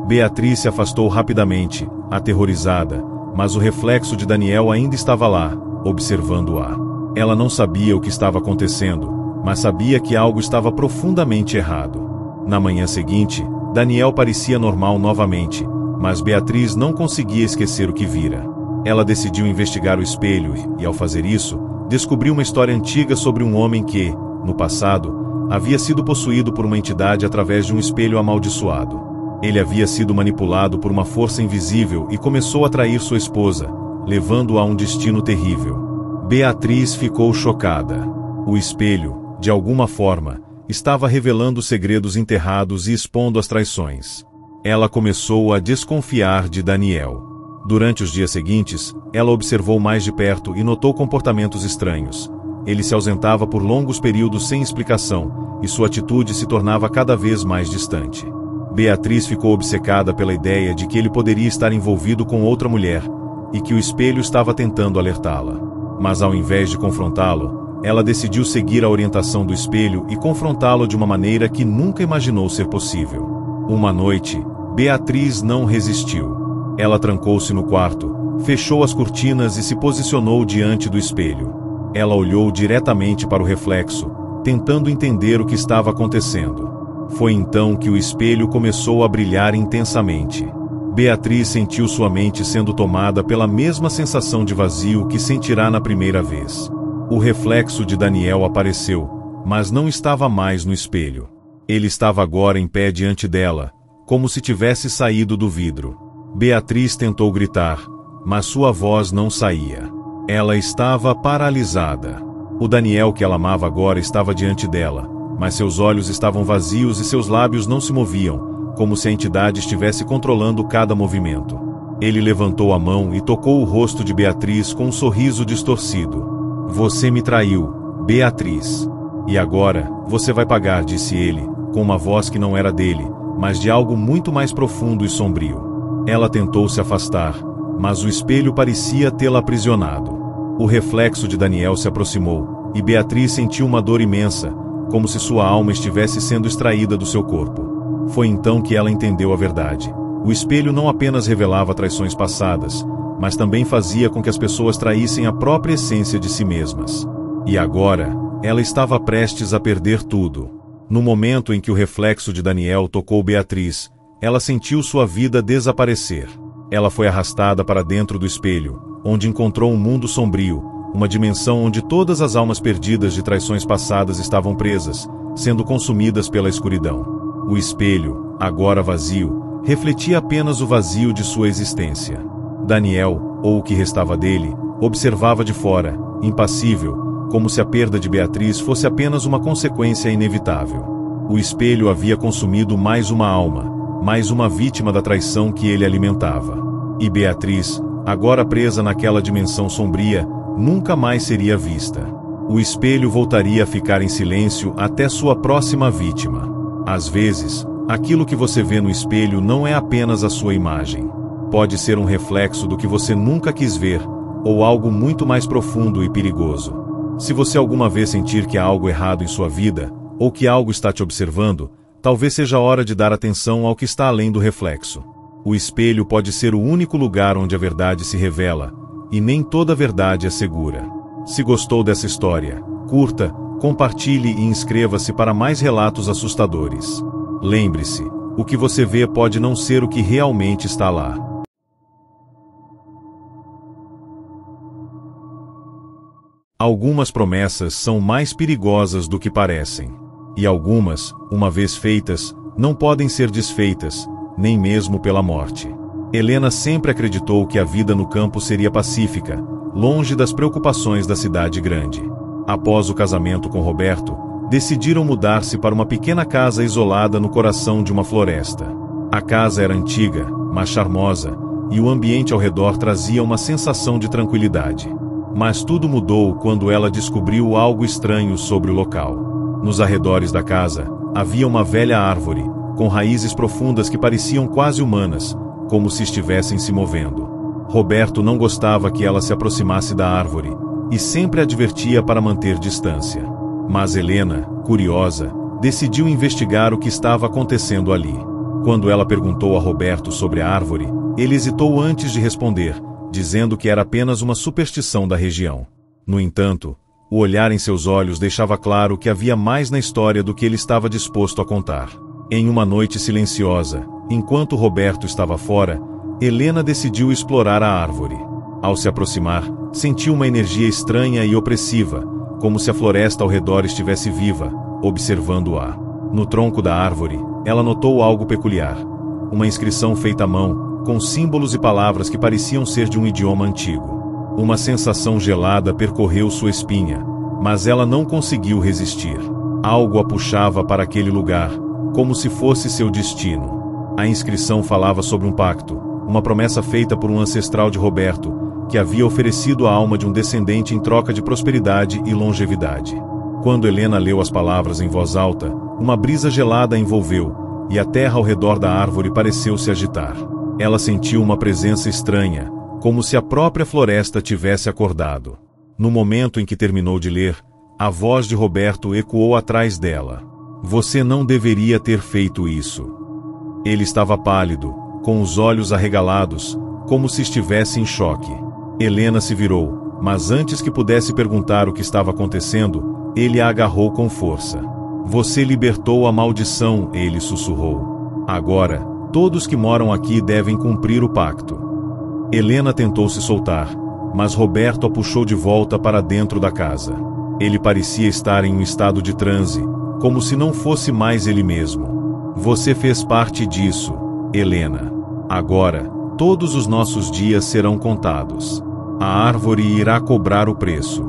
Beatriz se afastou rapidamente, aterrorizada, mas o reflexo de Daniel ainda estava lá, observando-a. Ela não sabia o que estava acontecendo, mas sabia que algo estava profundamente errado. Na manhã seguinte, Daniel parecia normal novamente, mas Beatriz não conseguia esquecer o que vira. Ela decidiu investigar o espelho e, ao fazer isso, descobriu uma história antiga sobre um homem que, no passado, havia sido possuído por uma entidade através de um espelho amaldiçoado. Ele havia sido manipulado por uma força invisível e começou a trair sua esposa, levando-a a um destino terrível. Beatriz ficou chocada. O espelho, de alguma forma, estava revelando segredos enterrados e expondo as traições. Ela começou a desconfiar de Daniel. Durante os dias seguintes, ela observou mais de perto e notou comportamentos estranhos. Ele se ausentava por longos períodos sem explicação, e sua atitude se tornava cada vez mais distante. Beatriz ficou obcecada pela ideia de que ele poderia estar envolvido com outra mulher, e que o espelho estava tentando alertá-la. Mas ao invés de confrontá-lo, ela decidiu seguir a orientação do espelho e confrontá-lo de uma maneira que nunca imaginou ser possível. Uma noite, Beatriz não resistiu. Ela trancou-se no quarto, fechou as cortinas e se posicionou diante do espelho. Ela olhou diretamente para o reflexo, tentando entender o que estava acontecendo. Foi então que o espelho começou a brilhar intensamente. Beatriz sentiu sua mente sendo tomada pela mesma sensação de vazio que sentirá na primeira vez. O reflexo de Daniel apareceu, mas não estava mais no espelho. Ele estava agora em pé diante dela, como se tivesse saído do vidro. Beatriz tentou gritar, mas sua voz não saía. Ela estava paralisada. O Daniel que ela amava agora estava diante dela, mas seus olhos estavam vazios e seus lábios não se moviam, como se a entidade estivesse controlando cada movimento. Ele levantou a mão e tocou o rosto de Beatriz com um sorriso distorcido. "Você me traiu, Beatriz. E agora, você vai pagar", disse ele, com uma voz que não era dele, mas de algo muito mais profundo e sombrio. Ela tentou se afastar, mas o espelho parecia tê-la aprisionado. O reflexo de Daniel se aproximou, e Beatriz sentiu uma dor imensa, como se sua alma estivesse sendo extraída do seu corpo. Foi então que ela entendeu a verdade. O espelho não apenas revelava traições passadas, mas também fazia com que as pessoas traíssem a própria essência de si mesmas. E agora, ela estava prestes a perder tudo. No momento em que o reflexo de Daniel tocou Beatriz, ela sentiu sua vida desaparecer. Ela foi arrastada para dentro do espelho, onde encontrou um mundo sombrio, uma dimensão onde todas as almas perdidas de traições passadas estavam presas, sendo consumidas pela escuridão. O espelho, agora vazio, refletia apenas o vazio de sua existência. Daniel, ou o que restava dele, observava de fora, impassível, como se a perda de Beatriz fosse apenas uma consequência inevitável. O espelho havia consumido mais uma alma, mais uma vítima da traição que ele alimentava. E Beatriz, agora presa naquela dimensão sombria, nunca mais seria vista. O espelho voltaria a ficar em silêncio até sua próxima vítima. Às vezes, aquilo que você vê no espelho não é apenas a sua imagem. Pode ser um reflexo do que você nunca quis ver, ou algo muito mais profundo e perigoso. Se você alguma vez sentir que há algo errado em sua vida, ou que algo está te observando, talvez seja a hora de dar atenção ao que está além do reflexo. O espelho pode ser o único lugar onde a verdade se revela, e nem toda verdade é segura. Se gostou dessa história, curta, compartilhe e inscreva-se para mais relatos assustadores. Lembre-se, o que você vê pode não ser o que realmente está lá. Algumas promessas são mais perigosas do que parecem. E algumas, uma vez feitas, não podem ser desfeitas, nem mesmo pela morte. Helena sempre acreditou que a vida no campo seria pacífica, longe das preocupações da cidade grande. Após o casamento com Roberto, decidiram mudar-se para uma pequena casa isolada no coração de uma floresta. A casa era antiga, mas charmosa, e o ambiente ao redor trazia uma sensação de tranquilidade. Mas tudo mudou quando ela descobriu algo estranho sobre o local. Nos arredores da casa, havia uma velha árvore, com raízes profundas que pareciam quase humanas, como se estivessem se movendo. Roberto não gostava que ela se aproximasse da árvore, e sempre a advertia para manter distância. Mas Helena, curiosa, decidiu investigar o que estava acontecendo ali. Quando ela perguntou a Roberto sobre a árvore, ele hesitou antes de responder, dizendo que era apenas uma superstição da região. No entanto, o olhar em seus olhos deixava claro que havia mais na história do que ele estava disposto a contar. Em uma noite silenciosa, enquanto Roberto estava fora, Helena decidiu explorar a árvore. Ao se aproximar, sentiu uma energia estranha e opressiva, como se a floresta ao redor estivesse viva, observando-a. No tronco da árvore, ela notou algo peculiar. Uma inscrição feita à mão, com símbolos e palavras que pareciam ser de um idioma antigo. Uma sensação gelada percorreu sua espinha, mas ela não conseguiu resistir. Algo a puxava para aquele lugar, como se fosse seu destino. A inscrição falava sobre um pacto, uma promessa feita por um ancestral de Roberto, que havia oferecido a alma de um descendente em troca de prosperidade e longevidade. Quando Helena leu as palavras em voz alta, uma brisa gelada a envolveu, e a terra ao redor da árvore pareceu se agitar. Ela sentiu uma presença estranha, como se a própria floresta tivesse acordado. No momento em que terminou de ler, a voz de Roberto ecoou atrás dela. Você não deveria ter feito isso. Ele estava pálido, com os olhos arregalados, como se estivesse em choque. Helena se virou, mas antes que pudesse perguntar o que estava acontecendo, ele a agarrou com força. Você libertou a maldição, ele sussurrou. Agora, todos que moram aqui devem cumprir o pacto. Helena tentou se soltar, mas Roberto a puxou de volta para dentro da casa. Ele parecia estar em um estado de transe, como se não fosse mais ele mesmo. Você fez parte disso, Helena. Agora, todos os nossos dias serão contados. A árvore irá cobrar o preço.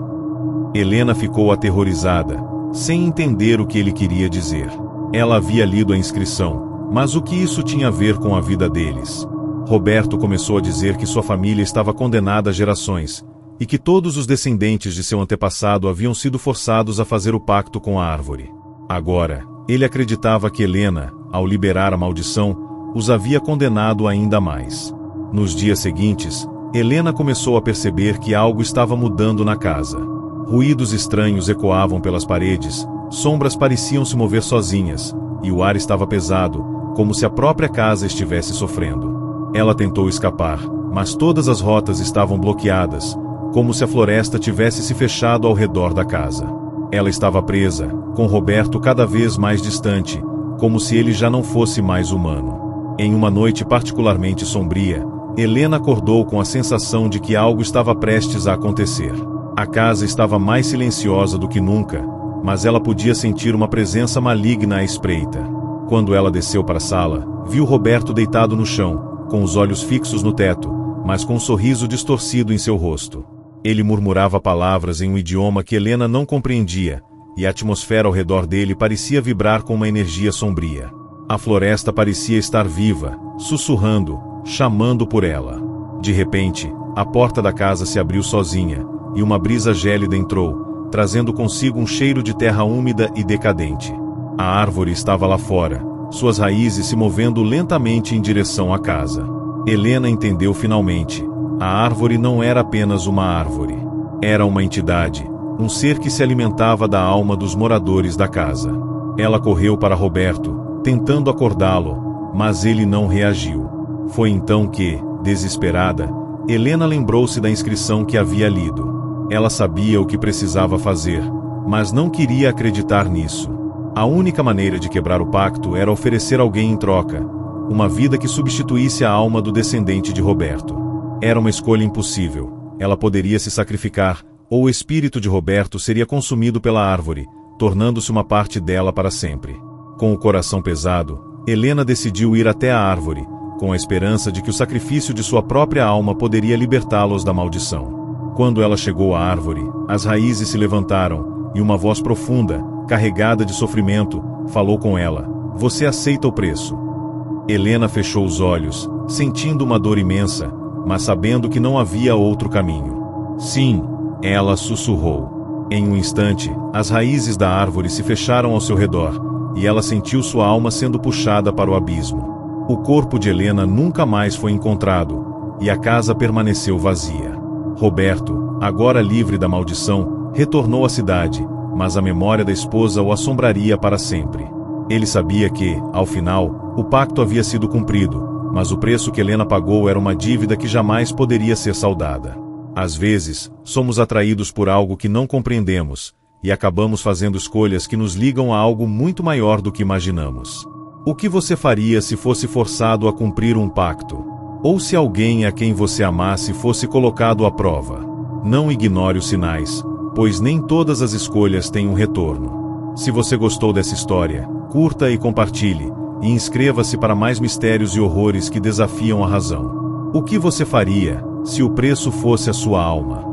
Helena ficou aterrorizada, sem entender o que ele queria dizer. Ela havia lido a inscrição, mas o que isso tinha a ver com a vida deles? Roberto começou a dizer que sua família estava condenada a gerações, e que todos os descendentes de seu antepassado haviam sido forçados a fazer o pacto com a árvore. Agora, ele acreditava que Helena, ao liberar a maldição, os havia condenado ainda mais. Nos dias seguintes, Helena começou a perceber que algo estava mudando na casa. Ruídos estranhos ecoavam pelas paredes, sombras pareciam se mover sozinhas, e o ar estava pesado, como se a própria casa estivesse sofrendo. Ela tentou escapar, mas todas as rotas estavam bloqueadas, como se a floresta tivesse se fechado ao redor da casa. Ela estava presa, com Roberto cada vez mais distante, como se ele já não fosse mais humano. Em uma noite particularmente sombria, Helena acordou com a sensação de que algo estava prestes a acontecer. A casa estava mais silenciosa do que nunca, mas ela podia sentir uma presença maligna à espreita. Quando ela desceu para a sala, viu Roberto deitado no chão, com os olhos fixos no teto, mas com um sorriso distorcido em seu rosto. Ele murmurava palavras em um idioma que Helena não compreendia, e a atmosfera ao redor dele parecia vibrar com uma energia sombria. A floresta parecia estar viva, sussurrando, chamando por ela. De repente, a porta da casa se abriu sozinha, e uma brisa gélida entrou, trazendo consigo um cheiro de terra úmida e decadente. A árvore estava lá fora, suas raízes se movendo lentamente em direção à casa. Helena entendeu finalmente. A árvore não era apenas uma árvore. Era uma entidade, um ser que se alimentava da alma dos moradores da casa. Ela correu para Roberto, tentando acordá-lo, mas ele não reagiu. Foi então que, desesperada, Helena lembrou-se da inscrição que havia lido. Ela sabia o que precisava fazer, mas não queria acreditar nisso. A única maneira de quebrar o pacto era oferecer alguém em troca, uma vida que substituísse a alma do descendente de Roberto. Era uma escolha impossível. Ela poderia se sacrificar, ou o espírito de Roberto seria consumido pela árvore, tornando-se uma parte dela para sempre. Com o coração pesado, Helena decidiu ir até a árvore, com a esperança de que o sacrifício de sua própria alma poderia libertá-los da maldição. Quando ela chegou à árvore, as raízes se levantaram, e uma voz profunda, carregada de sofrimento, falou com ela: "Você aceita o preço?" Helena fechou os olhos, sentindo uma dor imensa, mas sabendo que não havia outro caminho. "Sim", ela sussurrou. Em um instante, as raízes da árvore se fecharam ao seu redor, e ela sentiu sua alma sendo puxada para o abismo. O corpo de Helena nunca mais foi encontrado, e a casa permaneceu vazia. Roberto, agora livre da maldição, retornou à cidade, mas a memória da esposa o assombraria para sempre. Ele sabia que, ao final, o pacto havia sido cumprido, mas o preço que Helena pagou era uma dívida que jamais poderia ser saldada. Às vezes, somos atraídos por algo que não compreendemos, e acabamos fazendo escolhas que nos ligam a algo muito maior do que imaginamos. O que você faria se fosse forçado a cumprir um pacto? Ou se alguém a quem você amasse fosse colocado à prova? Não ignore os sinais, pois nem todas as escolhas têm um retorno. Se você gostou dessa história, curta e compartilhe, e inscreva-se para mais mistérios e horrores que desafiam a razão. O que você faria, se o preço fosse a sua alma?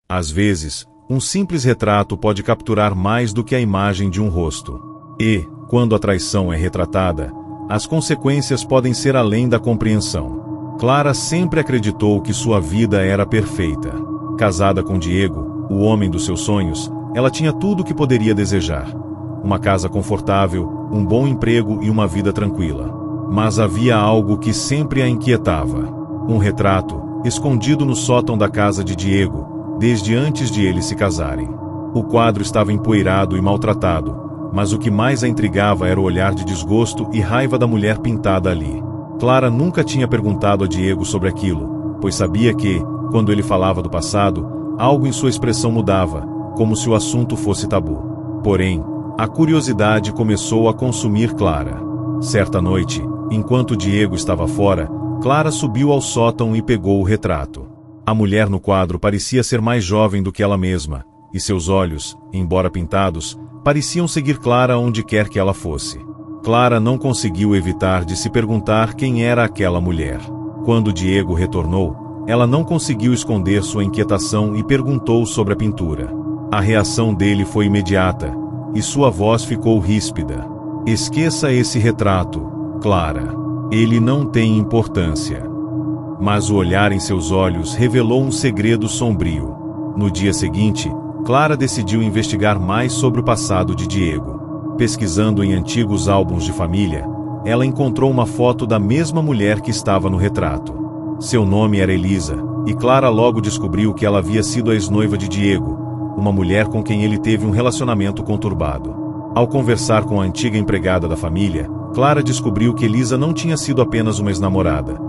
Às vezes, um simples retrato pode capturar mais do que a imagem de um rosto. E, quando a traição é retratada, as consequências podem ser além da compreensão. Clara sempre acreditou que sua vida era perfeita. Casada com Diego, o homem dos seus sonhos, ela tinha tudo o que poderia desejar. Uma casa confortável, um bom emprego e uma vida tranquila. Mas havia algo que sempre a inquietava. Um retrato, escondido no sótão da casa de Diego, desde antes de eles se casarem. O quadro estava empoeirado e maltratado, mas o que mais a intrigava era o olhar de desgosto e raiva da mulher pintada ali. Clara nunca tinha perguntado a Diego sobre aquilo, pois sabia que, quando ele falava do passado, algo em sua expressão mudava, como se o assunto fosse tabu. Porém, a curiosidade começou a consumir Clara. Certa noite, enquanto Diego estava fora, Clara subiu ao sótão e pegou o retrato. A mulher no quadro parecia ser mais jovem do que ela mesma, e seus olhos, embora pintados, pareciam seguir Clara onde quer que ela fosse. Clara não conseguiu evitar de se perguntar quem era aquela mulher. Quando Diego retornou, ela não conseguiu esconder sua inquietação e perguntou sobre a pintura. A reação dele foi imediata, e sua voz ficou ríspida. Esqueça esse retrato, Clara. Ele não tem importância. Mas o olhar em seus olhos revelou um segredo sombrio. No dia seguinte, Clara decidiu investigar mais sobre o passado de Diego. Pesquisando em antigos álbuns de família, ela encontrou uma foto da mesma mulher que estava no retrato. Seu nome era Elisa, e Clara logo descobriu que ela havia sido a ex-noiva de Diego, uma mulher com quem ele teve um relacionamento conturbado. Ao conversar com a antiga empregada da família, Clara descobriu que Elisa não tinha sido apenas uma ex-namorada.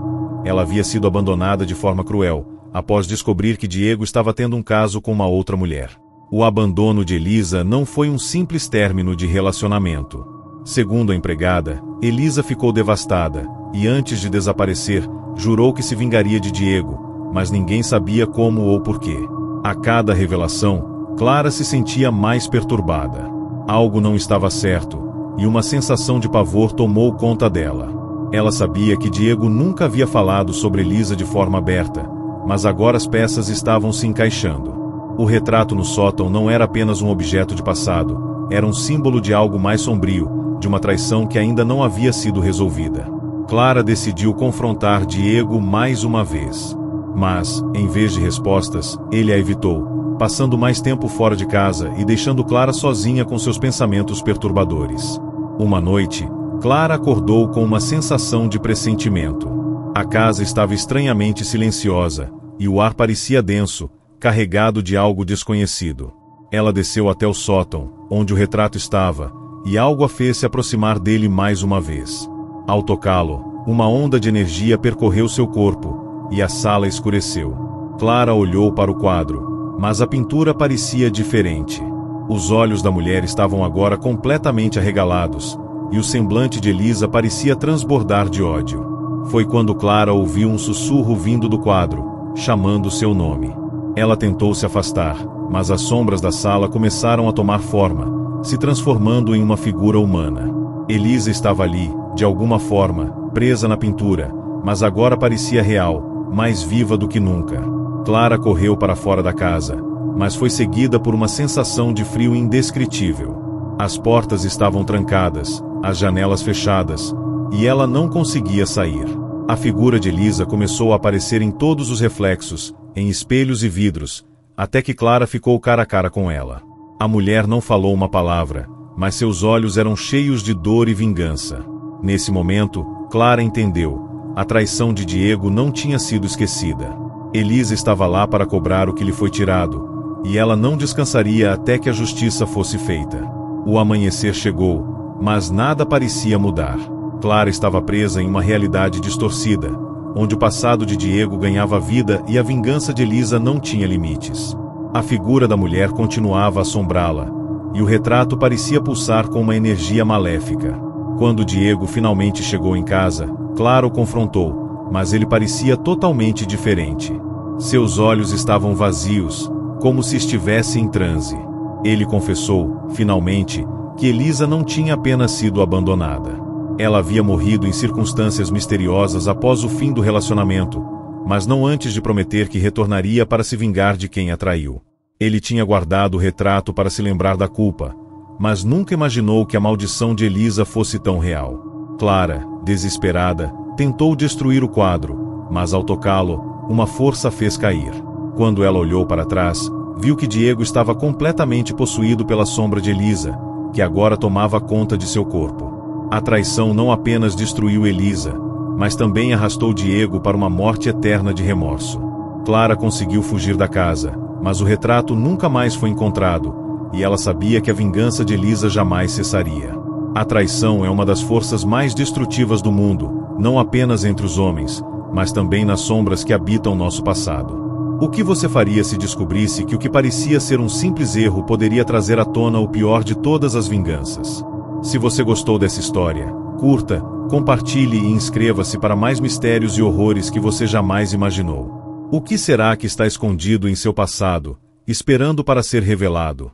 Ela havia sido abandonada de forma cruel, após descobrir que Diego estava tendo um caso com uma outra mulher. O abandono de Elisa não foi um simples término de relacionamento. Segundo a empregada, Elisa ficou devastada, e antes de desaparecer, jurou que se vingaria de Diego, mas ninguém sabia como ou porquê. A cada revelação, Clara se sentia mais perturbada. Algo não estava certo, e uma sensação de pavor tomou conta dela. Ela sabia que Diego nunca havia falado sobre Elisa de forma aberta, mas agora as peças estavam se encaixando. O retrato no sótão não era apenas um objeto de passado, era um símbolo de algo mais sombrio, de uma traição que ainda não havia sido resolvida. Clara decidiu confrontar Diego mais uma vez. Mas, em vez de respostas, ele a evitou, passando mais tempo fora de casa e deixando Clara sozinha com seus pensamentos perturbadores. Uma noite, Clara acordou com uma sensação de pressentimento. A casa estava estranhamente silenciosa, e o ar parecia denso, carregado de algo desconhecido. Ela desceu até o sótão, onde o retrato estava, e algo a fez se aproximar dele mais uma vez. Ao tocá-lo, uma onda de energia percorreu seu corpo, e a sala escureceu. Clara olhou para o quadro, mas a pintura parecia diferente. Os olhos da mulher estavam agora completamente arregalados, e o semblante de Elisa parecia transbordar de ódio. Foi quando Clara ouviu um sussurro vindo do quadro, chamando seu nome. Ela tentou se afastar, mas as sombras da sala começaram a tomar forma, se transformando em uma figura humana. Elisa estava ali, de alguma forma, presa na pintura, mas agora parecia real, mais viva do que nunca. Clara correu para fora da casa, mas foi seguida por uma sensação de frio indescritível. As portas estavam trancadas, as janelas fechadas, e ela não conseguia sair. A figura de Elisa começou a aparecer em todos os reflexos, em espelhos e vidros, até que Clara ficou cara a cara com ela. A mulher não falou uma palavra, mas seus olhos eram cheios de dor e vingança. Nesse momento, Clara entendeu. A traição de Diego não tinha sido esquecida. Elisa estava lá para cobrar o que lhe foi tirado, e ela não descansaria até que a justiça fosse feita. O amanhecer chegou, mas nada parecia mudar. Clara estava presa em uma realidade distorcida, onde o passado de Diego ganhava vida e a vingança de Elisa não tinha limites. A figura da mulher continuava a assombrá-la, e o retrato parecia pulsar com uma energia maléfica. Quando Diego finalmente chegou em casa, Clara o confrontou, mas ele parecia totalmente diferente. Seus olhos estavam vazios, como se estivesse em transe. Ele confessou, finalmente, que Elisa não tinha apenas sido abandonada. Ela havia morrido em circunstâncias misteriosas após o fim do relacionamento, mas não antes de prometer que retornaria para se vingar de quem a traiu. Ele tinha guardado o retrato para se lembrar da culpa, mas nunca imaginou que a maldição de Elisa fosse tão real. Clara, desesperada, tentou destruir o quadro, mas ao tocá-lo, uma força fez cair. Quando ela olhou para trás, viu que Diego estava completamente possuído pela sombra de Elisa, que agora tomava conta de seu corpo. A traição não apenas destruiu Elisa, mas também arrastou Diego para uma morte eterna de remorso. Clara conseguiu fugir da casa, mas o retrato nunca mais foi encontrado, e ela sabia que a vingança de Elisa jamais cessaria. A traição é uma das forças mais destrutivas do mundo, não apenas entre os homens, mas também nas sombras que habitam nosso passado. O que você faria se descobrisse que o que parecia ser um simples erro poderia trazer à tona o pior de todas as vinganças? Se você gostou dessa história, curta, compartilhe e inscreva-se para mais mistérios e horrores que você jamais imaginou. O que será que está escondido em seu passado, esperando para ser revelado?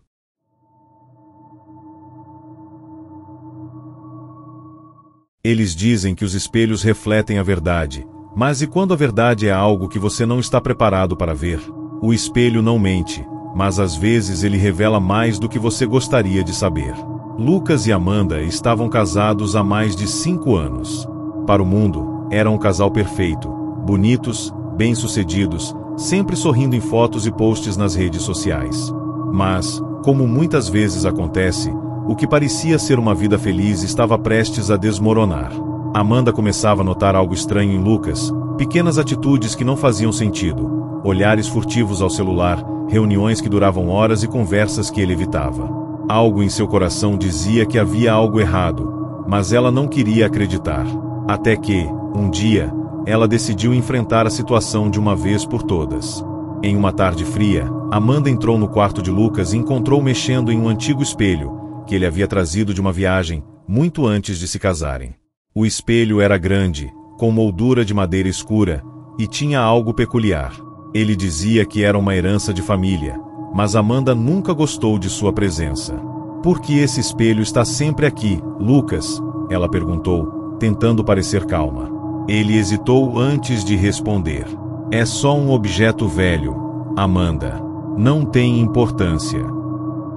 Eles dizem que os espelhos refletem a verdade, mas e quando a verdade é algo que você não está preparado para ver? O espelho não mente, mas às vezes ele revela mais do que você gostaria de saber. Lucas e Amanda estavam casados há mais de 5 anos. Para o mundo, eram um casal perfeito, bonitos, bem-sucedidos, sempre sorrindo em fotos e posts nas redes sociais. Mas, como muitas vezes acontece, o que parecia ser uma vida feliz estava prestes a desmoronar. Amanda começava a notar algo estranho em Lucas, pequenas atitudes que não faziam sentido, olhares furtivos ao celular, reuniões que duravam horas e conversas que ele evitava. Algo em seu coração dizia que havia algo errado, mas ela não queria acreditar. Até que, um dia, ela decidiu enfrentar a situação de uma vez por todas. Em uma tarde fria, Amanda entrou no quarto de Lucas e encontrou mexendo em um antigo espelho, que ele havia trazido de uma viagem, muito antes de se casarem. O espelho era grande, com moldura de madeira escura, e tinha algo peculiar. Ele dizia que era uma herança de família, mas Amanda nunca gostou de sua presença. "Por que esse espelho está sempre aqui, Lucas?" ela perguntou, tentando parecer calma. Ele hesitou antes de responder. "É só um objeto velho, Amanda. Não tem importância."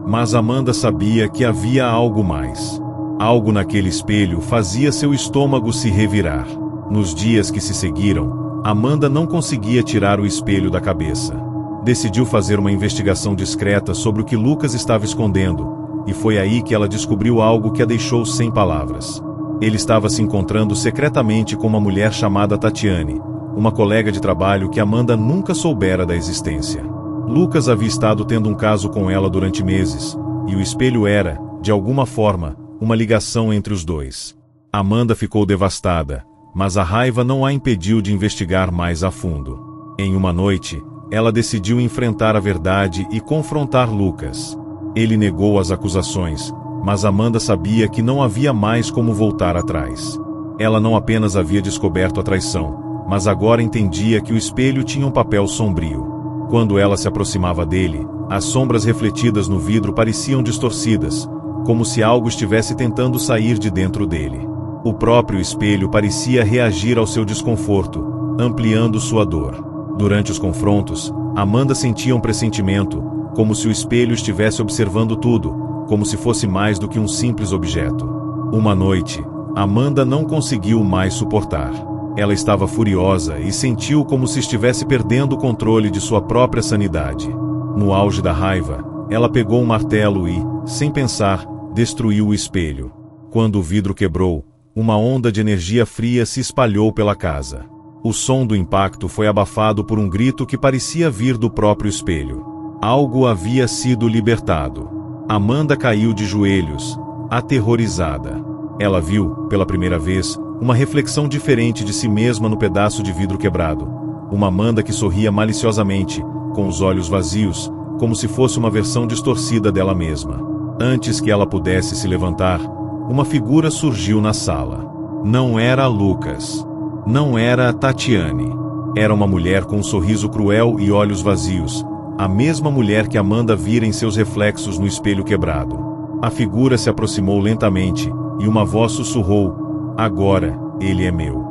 Mas Amanda sabia que havia algo mais. Algo naquele espelho fazia seu estômago se revirar. Nos dias que se seguiram, Amanda não conseguia tirar o espelho da cabeça. Decidiu fazer uma investigação discreta sobre o que Lucas estava escondendo, e foi aí que ela descobriu algo que a deixou sem palavras. Ele estava se encontrando secretamente com uma mulher chamada Tatiane, uma colega de trabalho que Amanda nunca soubera da existência. Lucas havia estado tendo um caso com ela durante meses, e o espelho era, de alguma forma, uma ligação entre os dois. Amanda ficou devastada, mas a raiva não a impediu de investigar mais a fundo. Em uma noite, ela decidiu enfrentar a verdade e confrontar Lucas. Ele negou as acusações, mas Amanda sabia que não havia mais como voltar atrás. Ela não apenas havia descoberto a traição, mas agora entendia que o espelho tinha um papel sombrio. Quando ela se aproximava dele, as sombras refletidas no vidro pareciam distorcidas, como se algo estivesse tentando sair de dentro dele. O próprio espelho parecia reagir ao seu desconforto, ampliando sua dor. Durante os confrontos, Amanda sentia um pressentimento, como se o espelho estivesse observando tudo, como se fosse mais do que um simples objeto. Uma noite, Amanda não conseguiu mais suportar. Ela estava furiosa e sentiu como se estivesse perdendo o controle de sua própria sanidade. No auge da raiva, ela pegou um martelo e, sem pensar, destruiu o espelho. Quando o vidro quebrou, uma onda de energia fria se espalhou pela casa. O som do impacto foi abafado por um grito que parecia vir do próprio espelho. Algo havia sido libertado. Amanda caiu de joelhos, aterrorizada. Ela viu, pela primeira vez, uma reflexão diferente de si mesma no pedaço de vidro quebrado. Uma Amanda que sorria maliciosamente, com os olhos vazios, como se fosse uma versão distorcida dela mesma. Antes que ela pudesse se levantar, uma figura surgiu na sala. Não era Lucas. Não era Tatiane. Era uma mulher com um sorriso cruel e olhos vazios, a mesma mulher que Amanda vira em seus reflexos no espelho quebrado. A figura se aproximou lentamente, e uma voz sussurrou: "Agora, ele é meu."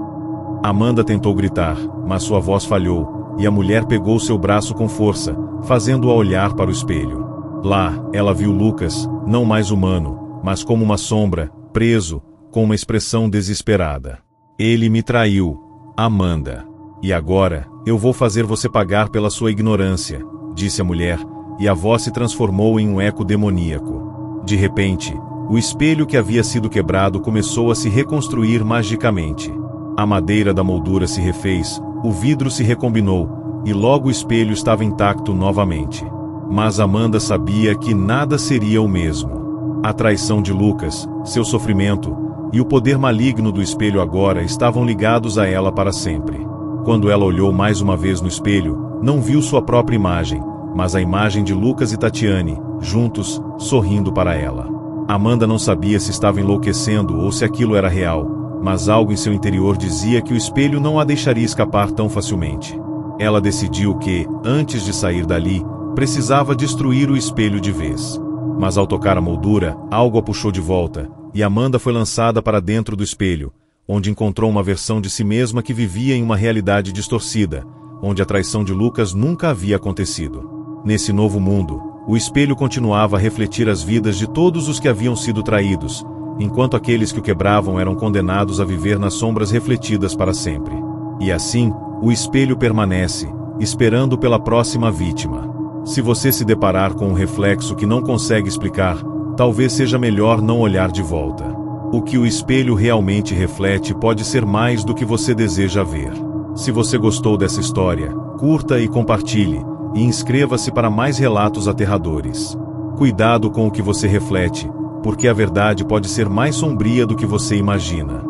Amanda tentou gritar, mas sua voz falhou, e a mulher pegou seu braço com força, fazendo-a olhar para o espelho. Lá, ela viu Lucas, não mais humano, mas como uma sombra, preso, com uma expressão desesperada. "Ele me traiu, Amanda. E agora, eu vou fazer você pagar pela sua ignorância", disse a mulher, e a voz se transformou em um eco demoníaco. De repente, O espelho que havia sido quebrado começou a se reconstruir magicamente. A madeira da moldura se refez, o vidro se recombinou, e logo o espelho estava intacto novamente. Mas Amanda sabia que nada seria o mesmo. A traição de Lucas, seu sofrimento, e o poder maligno do espelho agora estavam ligados a ela para sempre. Quando ela olhou mais uma vez no espelho, não viu sua própria imagem, mas a imagem de Lucas e Tatiane, juntos, sorrindo para ela. Amanda não sabia se estava enlouquecendo ou se aquilo era real, mas algo em seu interior dizia que o espelho não a deixaria escapar tão facilmente. Ela decidiu que, antes de sair dali, precisava destruir o espelho de vez. Mas ao tocar a moldura, algo a puxou de volta, e Amanda foi lançada para dentro do espelho, onde encontrou uma versão de si mesma que vivia em uma realidade distorcida, onde a traição de Lucas nunca havia acontecido. Nesse novo mundo, o espelho continuava a refletir as vidas de todos os que haviam sido traídos, enquanto aqueles que o quebravam eram condenados a viver nas sombras refletidas para sempre. E assim, o espelho permanece, esperando pela próxima vítima. Se você se deparar com um reflexo que não consegue explicar, talvez seja melhor não olhar de volta. O que o espelho realmente reflete pode ser mais do que você deseja ver. Se você gostou dessa história, curta e compartilhe, e inscreva-se para mais relatos aterradores. Cuidado com o que você reflete, porque a verdade pode ser mais sombria do que você imagina.